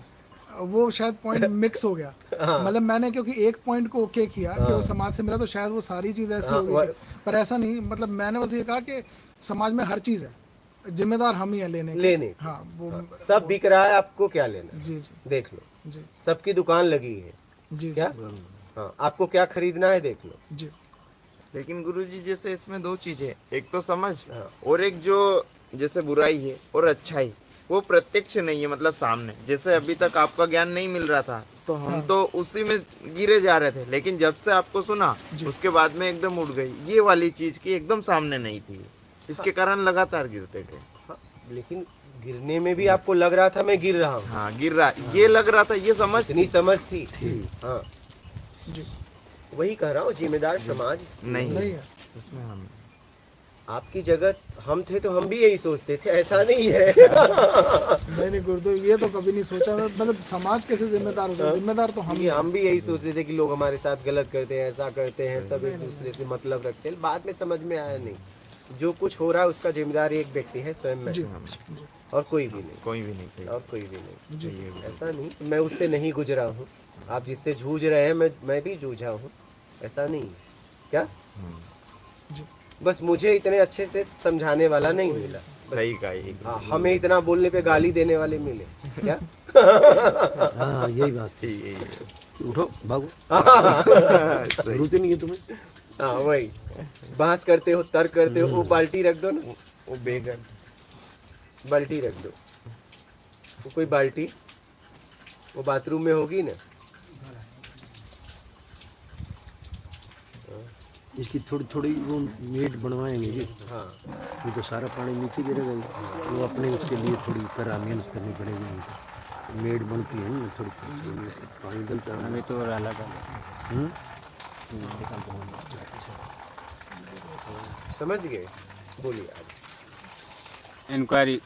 B: वो शायद पॉइंट मिक्स हो गया। मतलब मैंने क्योंकि एक पॉइंट को ओके किया कि वो समाज से मिला, तो शायद वो सारी चीज़ ऐसी हो गई थी। पर ऐसा नहीं, मतलब मैंने बस ये कहा कि समाज में हर चीज़ है, जिम्मेदार हम ही हैं लेने के। हाँ वो
A: सब बिक रहा है, आपको क्या लेना?
B: जी जी
A: देख लो,
B: जी
A: सबकी दुकान लगी है,
B: जी
A: क्या? हाँ, आपको क्या खरीदना है देख लो।
B: जी
E: लेकिन गुरुजी जैसे इसमें दो चीजें, एक तो समझ और एक जो जैसे बुराई है और अच्छाई, वो प्रत्यक्ष नहीं है, मतलब सामने। जैसे अभी तक आपका ज्ञान नहीं मिल रहा था तो हम तो उसी में गिरे जा रहे थे, लेकिन जब से आपको सुना उसके बाद में एकदम उड़ गई। ये वाली चीज की एकदम सामने नहीं थी, इसके कारण लगातार गिरते थे।
A: हाँ, लेकिन गिरने में भी आपको लग रहा था मैं गिर रहा हूँ,
E: हाँ गिर रहा, ये लग रहा था, ये समझ
A: इतनी समझ थी। हाँ,
B: जी
A: वही कह रहा हूँ, जिम्मेदार समाज
E: नहीं
B: नहीं है।
E: इसमें हम
A: आपकी जगह हम थे तो हम भी यही सोचते थे, ऐसा नहीं है।
B: नहीं गुरुदेव, ये तो कभी नहीं सोचा। मतलब समाज कैसे जिम्मेदार हो जाए? जिम्मेदार तो हम ही
A: क्योंकि
B: हैं।
A: हम भी यही सोचते थे कि लोग हमारे साथ गलत करते हैं, ऐसा करते हैं, सब एक दूसरे से मतलब रखते हैं। बाद में समझ में आया नहीं, जो कुछ हो रहा है उसका जिम्मेदार एक व्यक्ति है, स्वयं मैं, और कोई भी नहीं,
E: कोई भी नहीं चाहिए।
A: और कोई भी नहीं। ऐसा नहीं मैं उससे नहीं गुजरा हूँ, आप जिससे जूझ रहे हैं मैं भी जूझा हूँ, ऐसा नहीं है। क्या बस मुझे इतने अच्छे से समझाने वाला नहीं मिला,
E: सही कहा ये।
A: हाँ, हमें इतना बोलने पे गाली देने वाले मिले, क्या?
F: हाँ यही बात है। उठो भागो, जरूरत नहीं है तुम्हें।
A: हाँ वही, बहस करते हो, तर्क करते हो, वो बाल्टी रख दो ना, वो बेगर बाल्टी रख दो, वो कोई बाल्टी वो बाथरूम में होगी ना।
F: इसकी थोड़ी थोड़ी वो मेट बनवाएंगे जी,
A: हाँ
F: ये तो सारा पानी नीचे गिरेगा ही। वो अपने उसके लिए थोड़ी तरह मेहनत करनी पड़ेगी उनको। मेड बनती है ना थोड़ी पानी डलता है।
G: हमें तो और अलग
A: समझ गए? बोलिए आप।
G: इंक्वायरी